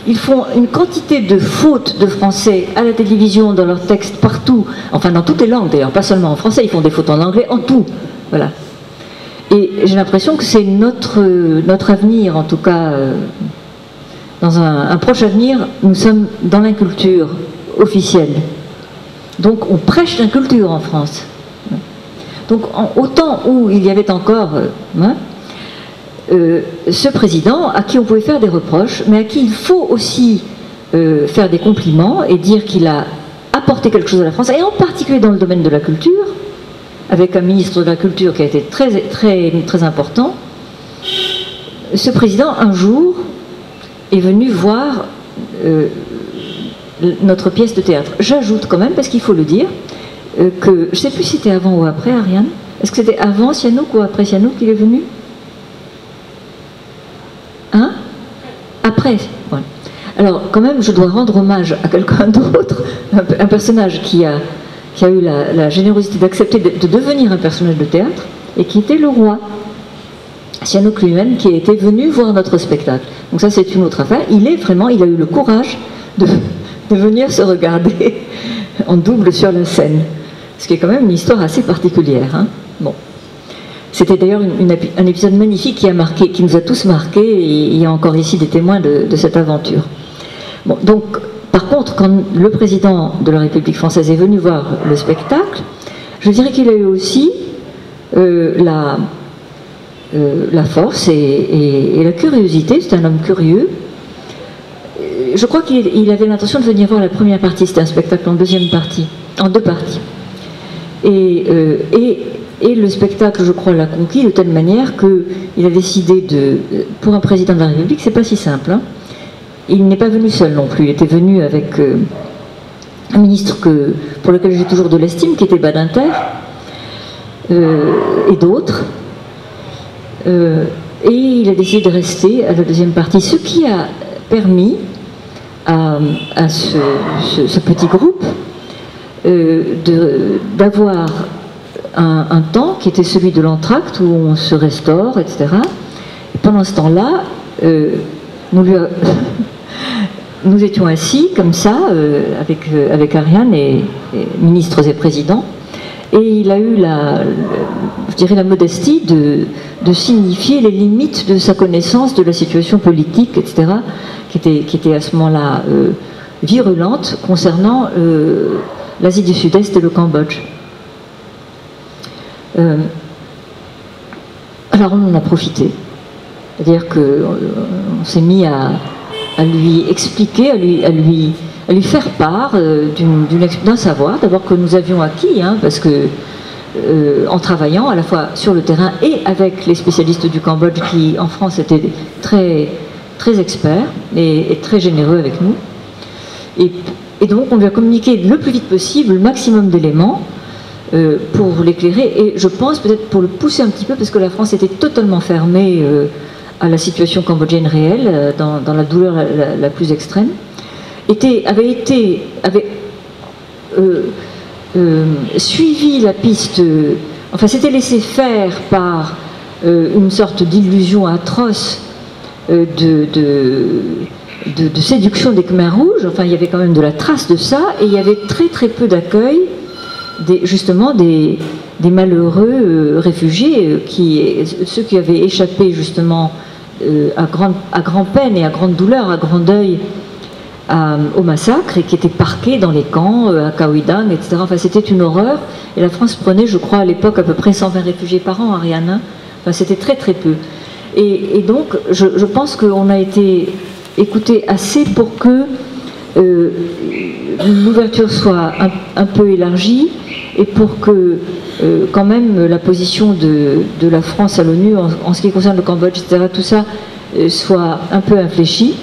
Speaker 2: Ils font une quantité de fautes de français à la télévision, dans leurs textes, partout. Enfin, dans toutes les langues, d'ailleurs, pas seulement en français. Ils font des fautes en anglais, en tout. Voilà. Et j'ai l'impression que c'est notre avenir, en tout cas, dans un proche avenir, nous sommes dans l'inculture officielle. Donc, on prêche l'inculture en France. Donc, au temps où il y avait encore... ce président à qui on pouvait faire des reproches, mais à qui il faut aussi faire des compliments et dire qu'il a apporté quelque chose à la France, et en particulier dans le domaine de la culture, avec un ministre de la Culture qui a été très, très, très important. Ce président, un jour, est venu voir notre pièce de théâtre. J'ajoute quand même, parce qu'il faut le dire, que, je ne sais plus si c'était avant ou après, Ariane. Est-ce que c'était avant Sihanouk ou après Sihanouk qu'il est venu? Hein? Après. Voilà. Alors, quand même, je dois rendre hommage à quelqu'un d'autre, un personnage qui a eu la générosité d'accepter de devenir un personnage de théâtre, et qui était le roi. Sihanouk lui-même, qui était venu voir notre spectacle. Donc ça, c'est une autre affaire. Il a eu le courage de venir se regarder en double sur la scène. Ce qui est quand même une histoire assez particulière. Hein. Bon. C'était d'ailleurs un épisode magnifique qui nous a tous marqués, et il y a encore ici des témoins de cette aventure. Bon, donc, par contre, quand le président de la République française est venu voir le spectacle, je dirais qu'il a eu aussi la force et la curiosité. C'est un homme curieux. Je crois qu'il avait l'intention de venir voir la première partie. C'était un spectacle en deux parties. Et le spectacle, je crois, l'a conquis de telle manière qu'il a décidé pour un président de la République, c'est pas si simple. Hein. Il n'est pas venu seul non plus. Il était venu avec un ministre pour lequel j'ai toujours de l'estime, qui était Badinter, et d'autres. Et il a décidé de rester à la deuxième partie, ce qui a permis à ce petit groupe d'avoir un temps qui était celui de l'entracte, où on se restaure, etc. Et pendant ce temps-là, nous étions assis comme ça, avec Ariane et ministres et présidents, et il a eu je dirais la modestie de signifier les limites de sa connaissance de la situation politique, etc., qui était à ce moment-là virulente concernant l'Asie du Sud-Est et le Cambodge. Alors on en a profité. C'est-à-dire qu'on s'est mis à lui expliquer, à lui faire part d'un savoir, d'abord que nous avions acquis, hein, parce que en travaillant à la fois sur le terrain et avec les spécialistes du Cambodge qui, en France, étaient très, très experts et très généreux avec nous. Et donc, on lui a communiqué le plus vite possible le maximum d'éléments pour l'éclairer, et je pense peut-être pour le pousser un petit peu, parce que la France était totalement fermée à la situation cambodgienne réelle, dans la douleur la plus extrême, avait suivi la piste, enfin s'était laissé faire par une sorte d'illusion atroce de séduction des Khmers rouges. Enfin, il y avait quand même de la trace de ça, et il y avait très très peu d'accueil justement des malheureux réfugiés, ceux qui avaient échappé justement à grande peine et à grande douleur, à grand deuil au massacre, et qui étaient parqués dans les camps, à Kaouidang, etc. Enfin, c'était une horreur, et la France prenait, je crois, à l'époque à peu près 120 réfugiés par an, Ariane. Enfin, c'était très très peu. Et donc, je pense qu'on a été écouté assez pour que l'ouverture soit un peu élargie, et pour que quand même la position de la France à l'ONU en ce qui concerne le Cambodge, etc., tout ça soit un peu infléchi.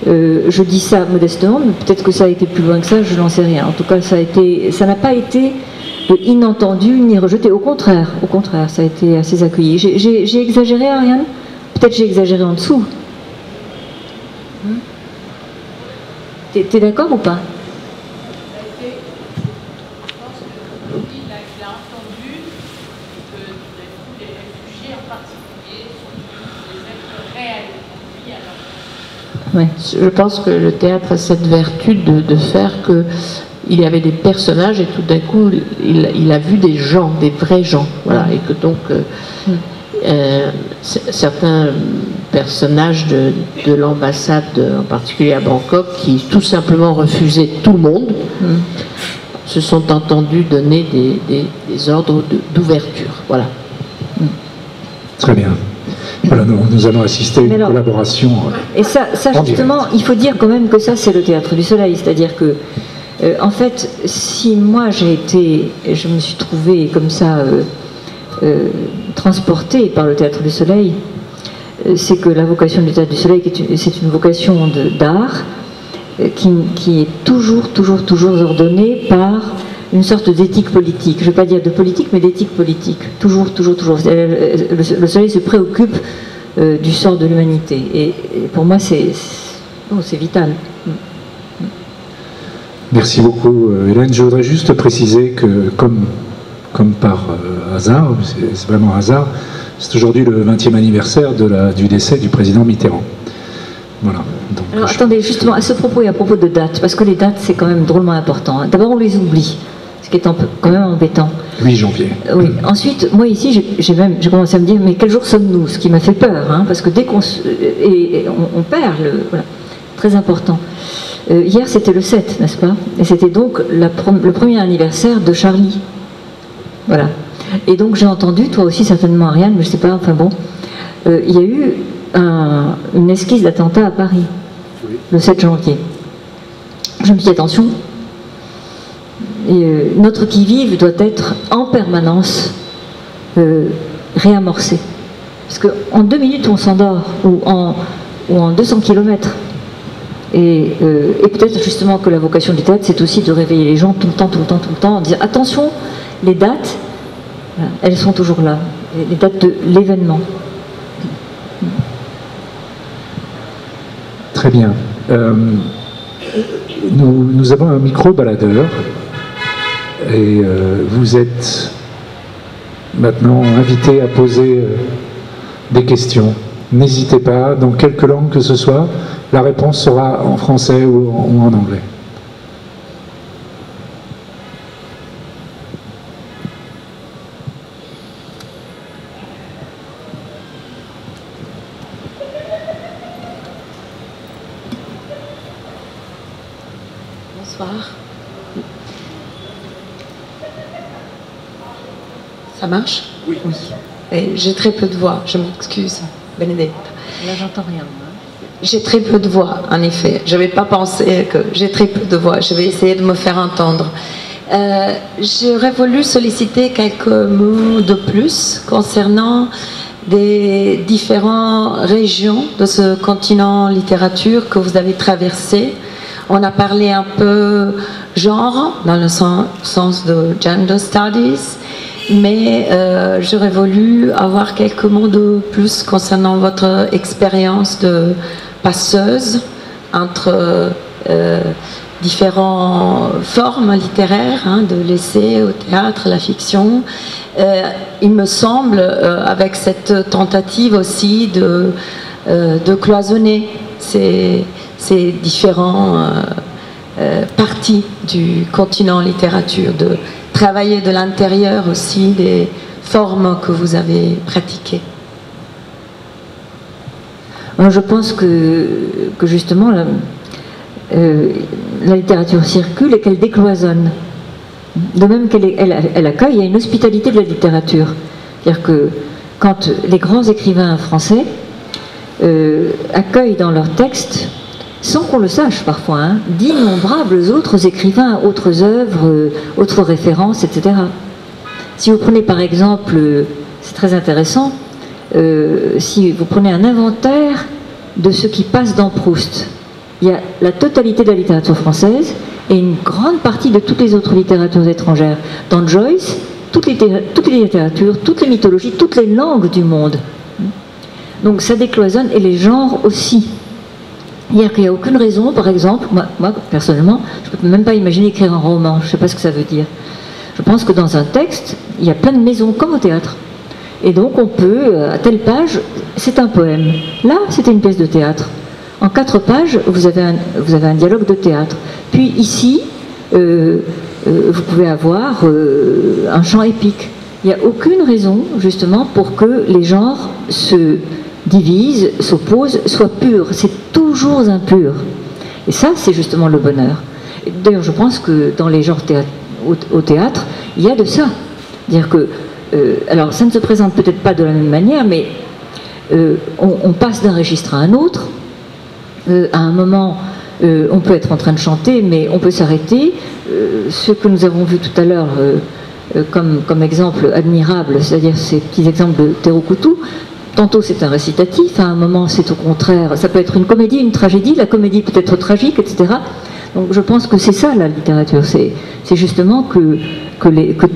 Speaker 2: Je dis ça modestement, mais peut-être que ça a été plus loin que ça, je n'en sais rien. En tout cas, ça n'a pas été inentendu ni rejeté. Au contraire, ça a été assez accueilli. J'ai exagéré, Ariane? Peut-être j'ai exagéré en dessous. T'es d'accord ou pas?
Speaker 4: Ouais. Je pense que le théâtre a cette vertu de faire qu'il y avait des personnages, et tout d'un coup il a vu des gens, des vrais gens, voilà, et que donc certains personnages de l'ambassade, en particulier à Bangkok, qui tout simplement refusaient tout le monde, se sont entendus donner des ordres d'ouverture, voilà.
Speaker 1: Très bien. Voilà, nous allons assister à une collaboration.
Speaker 2: Et ça justement, il faut dire quand même que ça, c'est le Théâtre du Soleil. C'est-à-dire que, en fait, si moi je me suis trouvée comme ça, transportée par le Théâtre du Soleil, c'est que la vocation du Théâtre du Soleil, c'est une vocation d'art qui est toujours ordonnée par une sorte d'éthique politique. Je ne vais pas dire de politique, mais d'éthique politique. Toujours, toujours, toujours. Le soleil se préoccupe du sort de l'humanité. Et pour moi, c'est vital.
Speaker 1: Merci beaucoup, Hélène. Je voudrais juste préciser que, comme par hasard, c'est vraiment un hasard, c'est aujourd'hui le 20e anniversaire du décès du président Mitterrand. Voilà. Donc,
Speaker 2: alors attendez, justement, à ce propos et à propos de dates, parce que les dates, c'est quand même drôlement important. Hein. D'abord, on les oublie, ce qui est quand même embêtant.
Speaker 1: 8 janvier.
Speaker 2: Oui. Ensuite, moi ici, j'ai commencé à me dire, mais quel jour sommes-nous? Ce qui m'a fait peur, hein, parce que dès qu'on on perd, voilà, très important. Hier, c'était le 7, n'est-ce pas? Et c'était donc le premier anniversaire de Charlie. Voilà. Et donc, j'ai entendu, toi aussi certainement, Ariane, mais je ne sais pas, enfin bon, il y a eu une esquisse d'attentat à Paris, oui, le 7 janvier. Je me dis, attention, notre qui-vive doit être en permanence réamorcé. Parce qu'en 2 minutes, on s'endort, ou en 200 kilomètres. Et peut-être justement que la vocation du théâtre, c'est aussi de réveiller les gens tout le temps, tout le temps, tout le temps, en disant attention, les dates, elles sont toujours là, les dates de l'événement.
Speaker 1: Très bien. Nous avons un micro-baladeur et vous êtes maintenant invité à poser des questions. N'hésitez pas, dans quelque langue que ce soit. La réponse sera en français ou en anglais.
Speaker 5: Bonsoir. Ça marche?
Speaker 1: Oui.
Speaker 5: J'ai très peu de voix, je m'excuse, Bénédicte.
Speaker 2: Là, j'entends rien.
Speaker 5: J'ai très peu de voix, en effet. Je n'avais pas pensé que j'ai très peu de voix. Je vais essayer de me faire entendre. J'aurais voulu solliciter quelques mots de plus concernant des différentes régions de ce continent littérature que vous avez traversé. On a parlé un peu genre, dans le sens de gender studies, mais j'aurais voulu avoir quelques mots de plus concernant votre expérience de passeuse entre différentes formes littéraires, hein, de l'essai au théâtre, la fiction. Il me semble, avec cette tentative aussi de cloisonner ces différentes parties du continent littérature, de travailler de l'intérieur aussi des formes que vous avez pratiquées.
Speaker 2: Je pense que justement la littérature circule et qu'elle décloisonne. De même qu'elle accueille, il y a une hospitalité de la littérature. C'est-à-dire que quand les grands écrivains français accueillent dans leurs textes, sans qu'on le sache parfois, hein, d'innombrables autres écrivains, autres œuvres, autres références, etc. Si vous prenez par exemple, c'est très intéressant, si vous prenez un inventaire de ce qui passe dans Proust, il y a la totalité de la littérature française et une grande partie de toutes les autres littératures étrangères. Dans Joyce, toutes les littératures, toutes les mythologies, toutes les langues du monde. Donc ça décloisonne, et les genres aussi. C'est-à-dire qu'il n'y a aucune raison, par exemple, moi personnellement, je ne peux même pas imaginer écrire un roman, je ne sais pas ce que ça veut dire. Je pense que dans un texte, il y a plein de maisons, comme au théâtre. Et donc on peut, à telle page, c'est un poème. Là, c'était une pièce de théâtre. En 4 pages, vous avez un dialogue de théâtre. Puis ici, vous pouvez avoir un chant épique. Il n'y a aucune raison, justement, pour que les genres se divisent, s'opposent, soient purs. C'est toujours impur. Et ça, c'est justement le bonheur. D'ailleurs, je pense que dans les genres au théâtre, il y a de ça. C'est-à-dire que, alors ça ne se présente peut-être pas de la même manière, mais on passe d'un registre à un autre. À un moment, on peut être en train de chanter, mais on peut s'arrêter. Ce que nous avons vu tout à l'heure comme exemple admirable, c'est-à-dire ces petits exemples de Tero Coutou, tantôt c'est un récitatif, à un moment c'est au contraire, ça peut être une comédie, une tragédie, la comédie peut être tragique, etc. Donc je pense que c'est ça la littérature, c'est justement que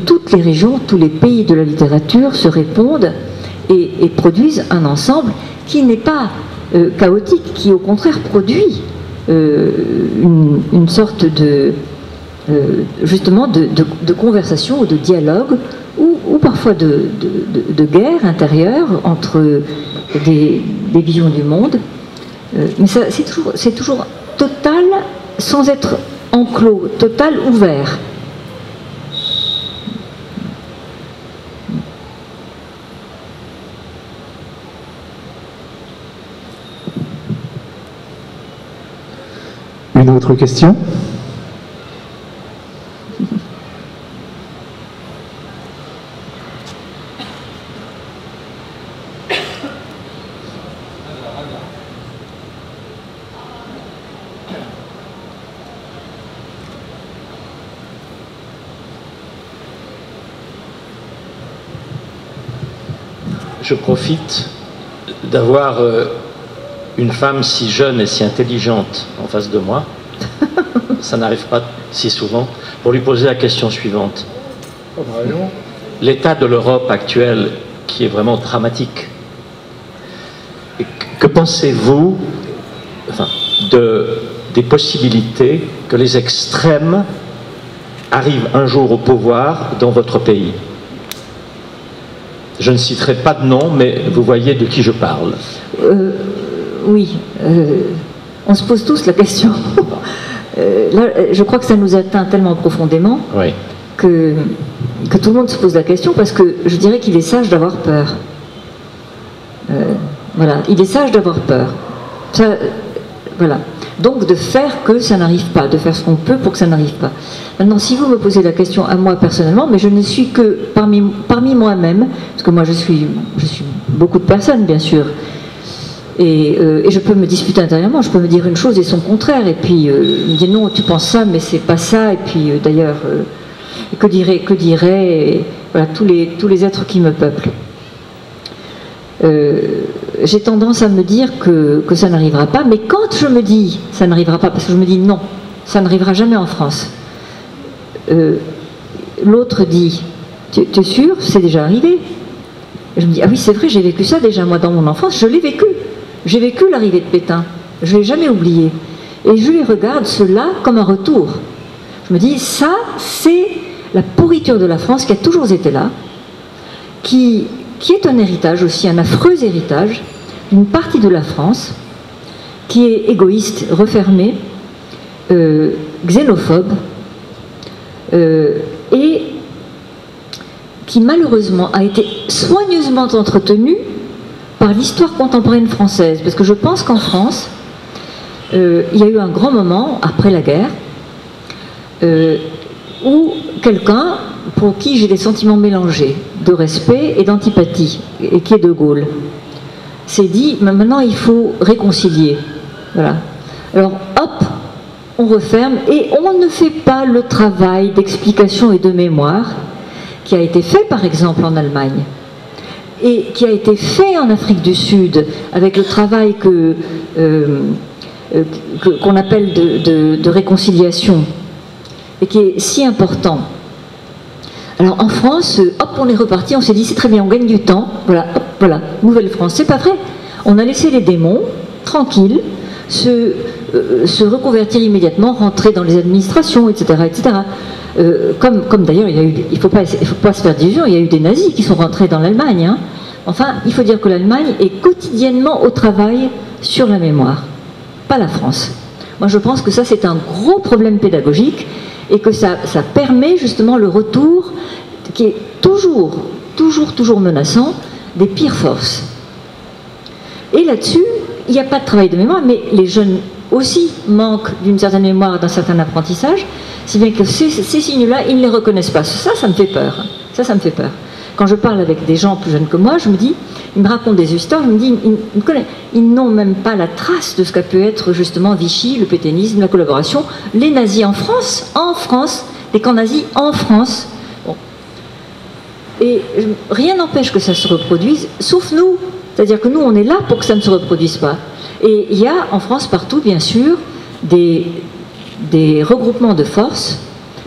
Speaker 2: toutes les régions, tous les pays de la littérature se répondent et produisent un ensemble qui n'est pas chaotique, qui au contraire produit une sorte de justement de conversation ou de dialogue ou parfois de guerre intérieure entre des visions du monde. Mais c'est toujours total sans être enclos, total ouvert.
Speaker 1: Une autre question ?
Speaker 6: Je profite d'avoir une femme si jeune et si intelligente en face de moi, ça n'arrive pas si souvent, pour lui poser la question suivante. L'état de l'Europe actuelle, qui est vraiment dramatique, que pensez-vous des possibilités que les extrêmes arrivent un jour au pouvoir dans votre pays ? Je ne citerai pas de nom, mais vous voyez de qui je parle.
Speaker 2: Oui, on se pose tous la question. Là, je crois que ça nous atteint tellement profondément
Speaker 6: oui.
Speaker 2: que tout le monde se pose la question, parce que je dirais qu'il est sage d'avoir peur. Voilà, il est sage d'avoir peur. Ça, voilà. Donc de faire que ça n'arrive pas, de faire ce qu'on peut pour que ça n'arrive pas. Maintenant, si vous me posez la question à moi personnellement, mais je ne suis que parmi moi-même, parce que moi je suis beaucoup de personnes, bien sûr, et je peux me disputer intérieurement, je peux me dire une chose et son contraire, et puis me dire non, tu penses ça, mais c'est pas ça, et puis d'ailleurs, que diraient voilà, tous les êtres qui me peuplent. J'ai tendance à me dire que ça n'arrivera pas, mais quand je me dis ça n'arrivera pas, parce que je me dis non, ça n'arrivera jamais en France, l'autre dit tu es sûr, c'est déjà arrivé? Je me dis ah oui, c'est vrai, j'ai vécu ça déjà, moi dans mon enfance, je l'ai vécu, j'ai vécu l'arrivée de Pétain, je ne l'ai jamais oublié, et je les regarde cela comme un retour. Je me dis ça, c'est la pourriture de la France qui a toujours été là, qui est un héritage aussi, un affreux héritage d'une partie de la France qui est égoïste, refermée, xénophobe, et qui malheureusement a été soigneusement entretenue par l'histoire contemporaine française. Parce que je pense qu'en France, il y a eu un grand moment, après la guerre, où quelqu'un pour qui j'ai des sentiments mélangés, de respect et d'antipathie, et qui est De Gaulle, s'est dit, maintenant il faut réconcilier. Voilà. Alors hop, on referme, et on ne fait pas le travail d'explication et de mémoire qui a été fait par exemple en Allemagne, et qui a été fait en Afrique du Sud, avec le travail qu'on appelle de réconciliation, et qui est si important. Alors en France, hop, on est reparti, on s'est dit c'est très bien, on gagne du temps, voilà, hop, voilà, Nouvelle-France. C'est pas vrai. On a laissé les démons tranquilles se reconvertir immédiatement, rentrer dans les administrations, etc., etc. Comme d'ailleurs, il faut pas se faire d'illusions, il y a eu des nazis qui sont rentrés dans l'Allemagne. Hein. Enfin, il faut dire que l'Allemagne est quotidiennement au travail sur la mémoire, pas la France. Moi, je pense que ça, c'est un gros problème pédagogique, et que ça permet justement le retour qui est toujours menaçant des pires forces. Et là-dessus, il n'y a pas de travail de mémoire, mais les jeunes aussi manquent d'une certaine mémoire et d'un certain apprentissage, si bien que ces signes-là, ils ne les reconnaissent pas. Ça me fait peur. Ça me fait peur. Quand je parle avec des gens plus jeunes que moi, je me dis, ils me racontent des histoires, je me dis, ils n'ont même pas la trace de ce qu'a pu être justement Vichy, le pétainisme, la collaboration, les nazis en France, les camps nazis en France. Bon. Et rien n'empêche que ça se reproduise, sauf nous. C'est-à-dire que nous, on est là pour que ça ne se reproduise pas. Et il y a en France partout, bien sûr, des des regroupements de forces,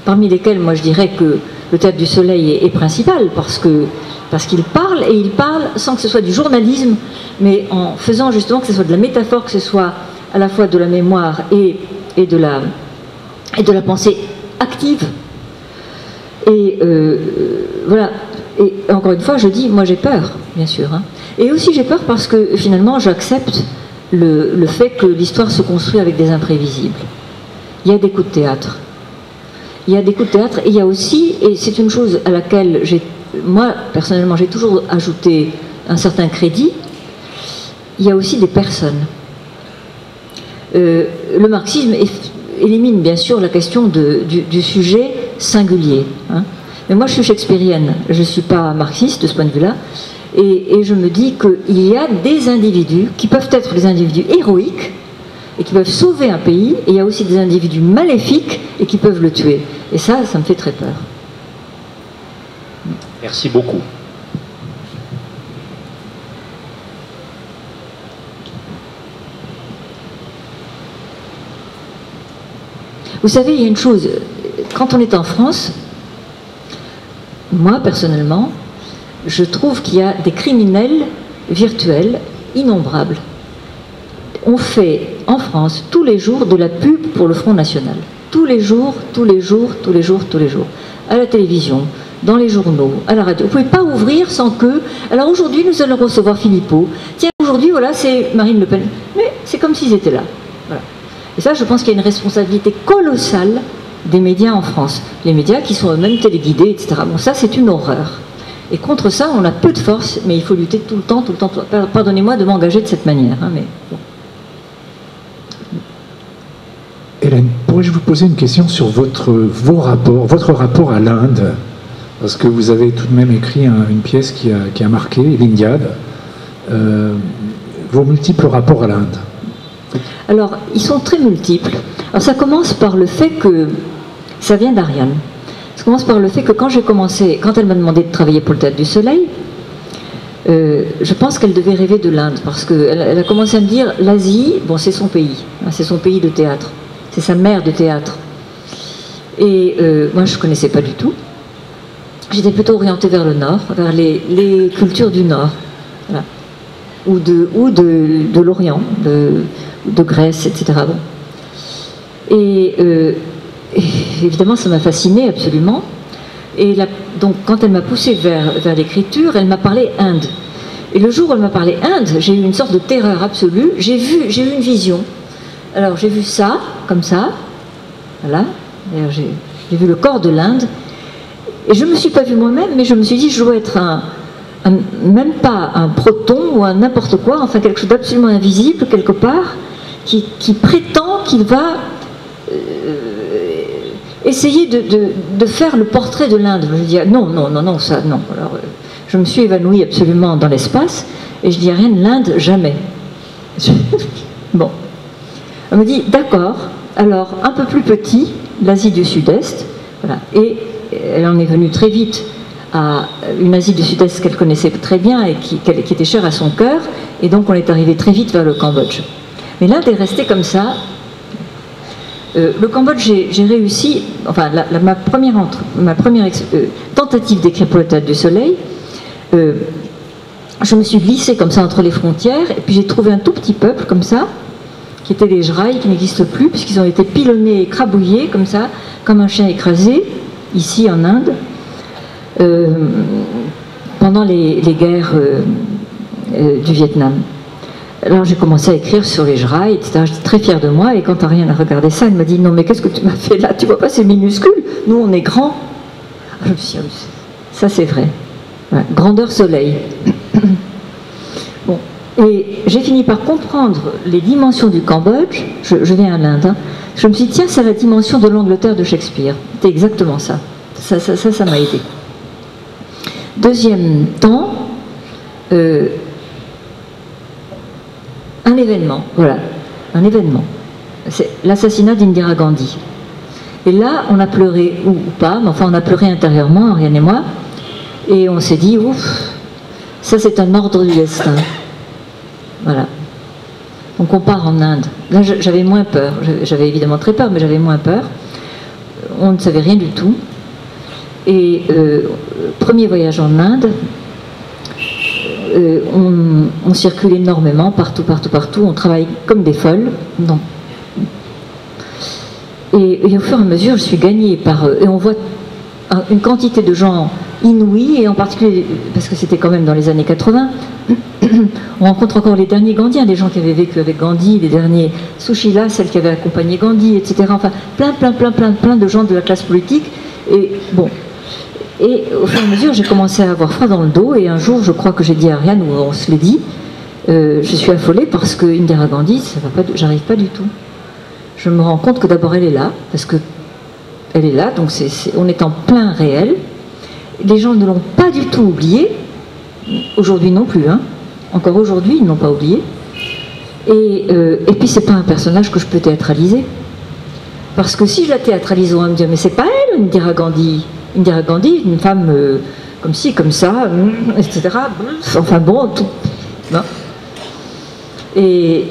Speaker 2: parmi lesquels moi je dirais que le Théâtre du Soleil est principal, parce qu'il parle, et il parle sans que ce soit du journalisme, mais en faisant justement que ce soit de la métaphore, que ce soit à la fois de la mémoire et de la pensée active. Et voilà. Et encore une fois, je dis, moi j'ai peur, bien sûr. Hein. Et aussi j'ai peur parce que finalement j'accepte le fait que l'histoire se construit avec des imprévisibles. Il y a des coups de théâtre. Il y a des coups de théâtre, et il y a aussi, et c'est une chose à laquelle moi personnellement j'ai toujours ajouté un certain crédit, il y a aussi des personnes. Le marxisme élimine bien sûr la question du sujet singulier. Hein. Mais moi je suis shakespearienne, je ne suis pas marxiste de ce point de vue-là, et je me dis qu'il y a des individus qui peuvent être des individus héroïques et qui peuvent sauver un pays, et il y a aussi des individus maléfiques et qui peuvent le tuer. Et ça me fait très peur.
Speaker 6: Merci beaucoup.
Speaker 2: Vous savez, il y a une chose, quand on est en France, moi personnellement, je trouve qu'il y a des criminels virtuels innombrables. On fait en France tous les jours de la pub pour le Front National. Tous les jours, tous les jours, tous les jours, tous les jours. À la télévision, dans les journaux, à la radio. Vous ne pouvez pas ouvrir sans que... Alors aujourd'hui, nous allons recevoir Philippot. Tiens, aujourd'hui, voilà, c'est Marine Le Pen. Mais c'est comme s'ils étaient là. Voilà. Et ça, je pense qu'il y a une responsabilité colossale des médias en France. Les médias qui sont eux-mêmes téléguidés, etc. Bon, ça, c'est une horreur. Et contre ça, on a peu de force, mais il faut lutter tout le temps, tout le temps. Pardonnez-moi de m'engager de cette manière, hein, mais bon.
Speaker 1: Hélène, pourrais-je vous poser une question sur votre rapport à l'Inde? Parce que vous avez tout de même écrit une pièce qui a marqué, l'Iliade. Vos multiples rapports à l'Inde.
Speaker 2: Alors, ils sont très multiples. Alors, ça commence par le fait que ça vient d'Ariane. Ça commence par le fait que quand elle m'a demandé de travailler pour le Théâtre du Soleil, je pense qu'elle devait rêver de l'Inde, parce qu'elle a commencé à me dire, l'Asie, bon, c'est son pays, hein, c'est son pays de théâtre, c'est sa mère de théâtre. Et moi, je ne connaissais pas du tout. J'étais plutôt orientée vers le Nord, vers les cultures du Nord, voilà. ou de l'Orient, de Grèce, etc. Bon. Et évidemment, ça m'a fascinée absolument. Et donc, quand elle m'a poussée vers l'écriture, elle m'a parlé Inde. Et le jour où elle m'a parlé Inde, j'ai eu une sorte de terreur absolue. J'ai eu une vision. Alors, j'ai vu ça, comme ça. Voilà. D'ailleurs, j'ai vu le corps de l'Inde. Et je ne me suis pas vue moi-même, mais je me suis dit, je dois être même pas un proton ou un n'importe quoi, enfin quelque chose d'absolument invisible quelque part, qui prétend qu'il va essayer de faire le portrait de l'Inde. Je dis non, ça, non. Alors, je me suis évanouie absolument dans l'espace, et je dis rien de l'Inde, jamais. Bon. Elle me dit, d'accord, alors un peu plus petit, l'Asie du Sud-Est, voilà. Et elle en est venue très vite à une Asie du Sud-Est qu'elle connaissait très bien et qui était chère à son cœur, et donc on est arrivé très vite vers le Cambodge. Mais l'Inde est restée comme ça. Le Cambodge, j'ai réussi, enfin ma première tentative d'écrire pour le Théâtre du Soleil, je me suis glissée comme ça entre les frontières, et puis j'ai trouvé un tout petit peuple comme ça, qui étaient les Jraïs, qui n'existent plus, puisqu'ils ont été pilonnés, écrabouillés comme ça, comme un chien écrasé, ici en Inde, pendant les guerres du Vietnam. Alors j'ai commencé à écrire sur les Jraïs, etc. J'étais très fière de moi, et quand Ariane a regardé ça, elle m'a dit, non mais qu'est-ce que tu m'as fait là? Tu vois pas, c'est minuscule, nous on est grands. Je me suis dit, ça c'est vrai. Voilà. Grandeur soleil. Bon. Et j'ai fini par comprendre les dimensions du Cambodge. Je viens à l'Inde. Hein. Je me suis dit, tiens, c'est la dimension de l'Angleterre de Shakespeare. C'était exactement ça. Ça m'a aidé. Deuxième temps, un événement. Voilà, un événement. C'est l'assassinat d'Indira Gandhi. Et là, on a pleuré, ou pas, mais enfin, on a pleuré intérieurement, Ariane et moi. Et on s'est dit, ouf, ça c'est un ordre du destin. Voilà. Donc on part en Inde. Là, j'avais moins peur. J'avais évidemment très peur, mais j'avais moins peur. On ne savait rien du tout. Et premier voyage en Inde, on circule énormément, partout. On travaille comme des folles. Non. Et au fur et à mesure, je suis gagnée par... et on voit une quantité de gens inouïs, et en particulier, parce que c'était quand même dans les années 80, on rencontre encore les derniers Gandhiens, des gens qui avaient vécu avec Gandhi, les derniers Sushila, celle qui avait accompagné Gandhi, etc. Enfin, plein de gens de la classe politique. Et bon... Et au fur et à mesure, j'ai commencé à avoir froid dans le dos, et un jour, je crois que j'ai dit à Ariane, ou on se l'est dit, je suis affolée parce que Indira Gandhi, j'arrive pas du tout. Je me rends compte que d'abord elle est là, parce que elle est là, donc on est en plein réel. Les gens ne l'ont pas du tout oublié, aujourd'hui non plus, hein. Encore aujourd'hui, ils n'ont pas oublié. Et puis c'est pas un personnage que je peux théâtraliser. Parce que si je la théâtralise, on va me dire, mais c'est pas elle, Indira Gandhi. Indira Gandhi, une femme comme ci, comme ça, etc. Enfin bon, tout. Non. Et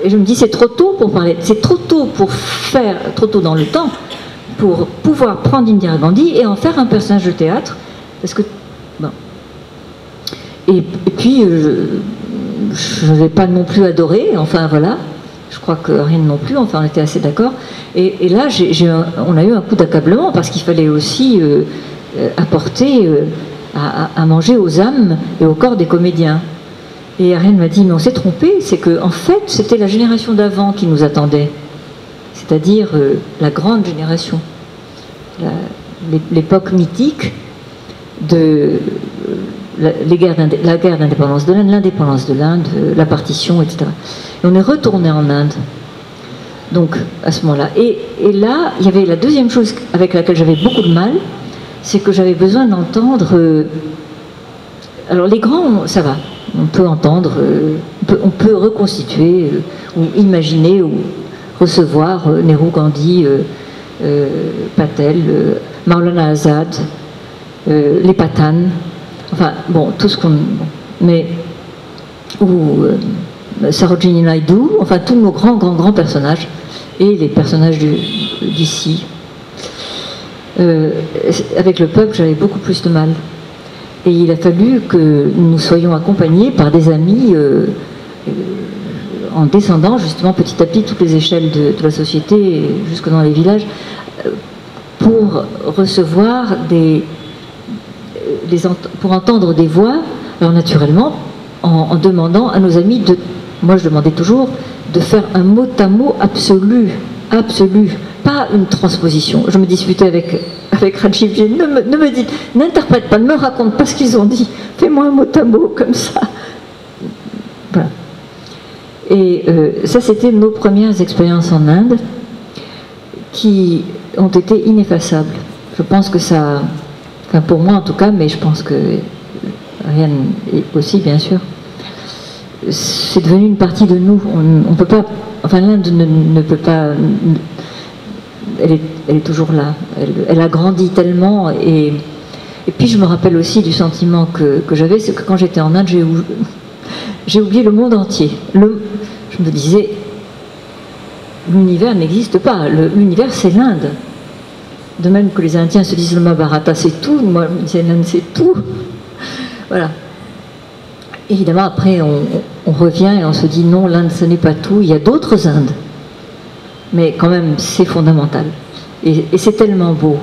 Speaker 2: je me dis, c'est trop tôt pour parler, c'est trop tôt pour faire, trop tôt dans le temps, pour pouvoir prendre Indira Gandhi et en faire un personnage de théâtre. Parce que. Bon. Et puis, je ne l'ai pas non plus adoré, enfin voilà. Je crois que rien non plus, enfin on était assez d'accord. Et là, on a eu un coup d'accablement parce qu'il fallait aussi apporter à manger aux âmes et au corps des comédiens. Et Ariane m'a dit, mais on s'est trompé, c'est que en fait, c'était la génération d'avant qui nous attendait. C'est-à-dire la grande génération. L'époque mythique de la guerre d'indépendance de l'Inde, l'indépendance de l'Inde, la partition, etc. Et on est retourné en Inde, donc à ce moment-là. Et là, il y avait la deuxième chose avec laquelle j'avais beaucoup de mal, c'est que j'avais besoin d'entendre... alors les grands, ça va, on peut entendre, on peut reconstituer, ou imaginer, ou recevoir Nehru, Gandhi, Patel, Maulana Azad, les Pathan, enfin bon, tout ce qu'on... Bon, mais... ou Sarojini Naidu, enfin tous nos grands personnages, et les personnages d'ici. Avec le peuple, j'avais beaucoup plus de mal. Et il a fallu que nous soyons accompagnés par des amis en descendant justement petit à petit toutes les échelles de la société, jusque dans les villages, pour recevoir pour entendre des voix, alors naturellement, en demandant à nos amis de... Moi, je demandais toujours de faire un mot à mot absolu, pas une transposition. Je me disputais avec Rajiv, ne me dites, n'interprète pas, ne me raconte pas ce qu'ils ont dit, fais-moi un mot à mot comme ça. Voilà. Et ça, c'était nos premières expériences en Inde qui ont été ineffaçables. Je pense que ça, enfin pour moi en tout cas, mais je pense que Ariane aussi, bien sûr, c'est devenu une partie de nous. On peut pas, enfin l'Inde ne peut pas, elle est toujours là. Elle a grandi tellement, et puis je me rappelle aussi du sentiment que j'avais, c'est que quand j'étais en Inde, j'ai oublié le monde entier. Je me disais, l'univers n'existe pas. L'univers, c'est l'Inde. De même que les Indiens se disent le Mahabharata, c'est tout. Moi, je me disais, l'Inde, c'est tout. Voilà. Évidemment, après, on revient et on se dit non, l'Inde, ce n'est pas tout. Il y a d'autres Indes. Mais quand même, c'est fondamental. Et c'est tellement beau.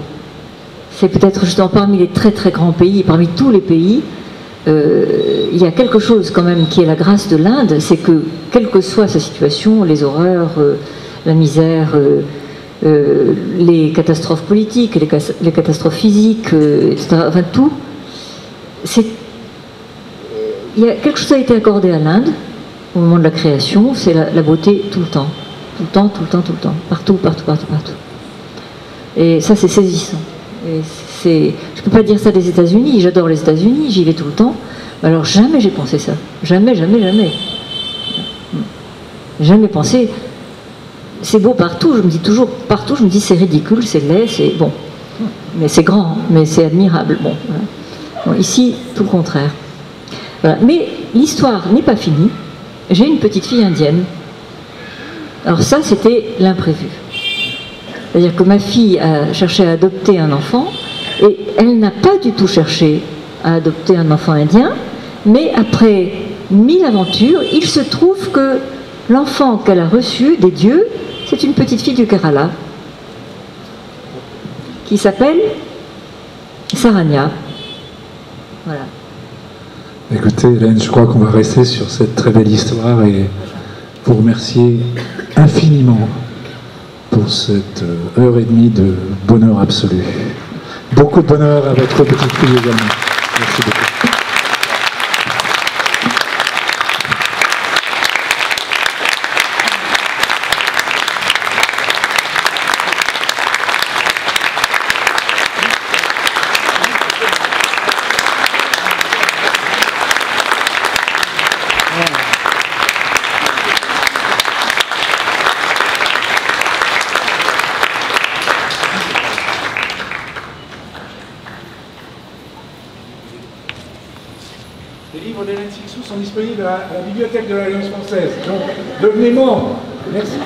Speaker 2: C'est peut-être justement parmi les très très grands pays, parmi tous les pays, il y a quelque chose quand même qui est la grâce de l'Inde, c'est que, quelle que soit sa situation, les horreurs, la misère, les catastrophes politiques, les catastrophes physiques, etc., enfin tout, il y a quelque chose qui a été accordé à l'Inde au moment de la création, c'est la beauté tout le temps. Tout le temps, tout le temps, tout le temps. Partout, partout, partout, partout. Et ça, c'est saisissant. Je ne peux pas dire ça des États-Unis, j'adore les États-Unis, j'y vais tout le temps. Alors jamais j'ai pensé ça. Jamais, jamais, jamais. Jamais pensé. C'est beau partout, je me dis toujours, partout, je me dis c'est ridicule, c'est laid, c'est bon. Mais c'est grand, mais c'est admirable. Bon, voilà. Bon, ici, tout le contraire. Voilà. Mais l'histoire n'est pas finie. j'ai une petite fille indienne. Alors ça, c'était l'imprévu. C'est-à-dire que ma fille a cherché à adopter un enfant, et elle n'a pas du tout cherché à adopter un enfant indien, mais après 1000 aventures, il se trouve que l'enfant qu'elle a reçu des dieux, c'est une petite fille du Kerala, qui s'appelle Saranya. Voilà.
Speaker 1: Écoutez, Hélène, je crois qu'on va rester sur cette très belle histoire et vous remercier infiniment pour cette heure et demie de bonheur absolu. Beaucoup de bonheur à votre petite fille également. Merci beaucoup.
Speaker 7: Les livres d'Hélène Sixou sont disponibles à la bibliothèque de l'Alliance française. Donc, devenez membre. Merci.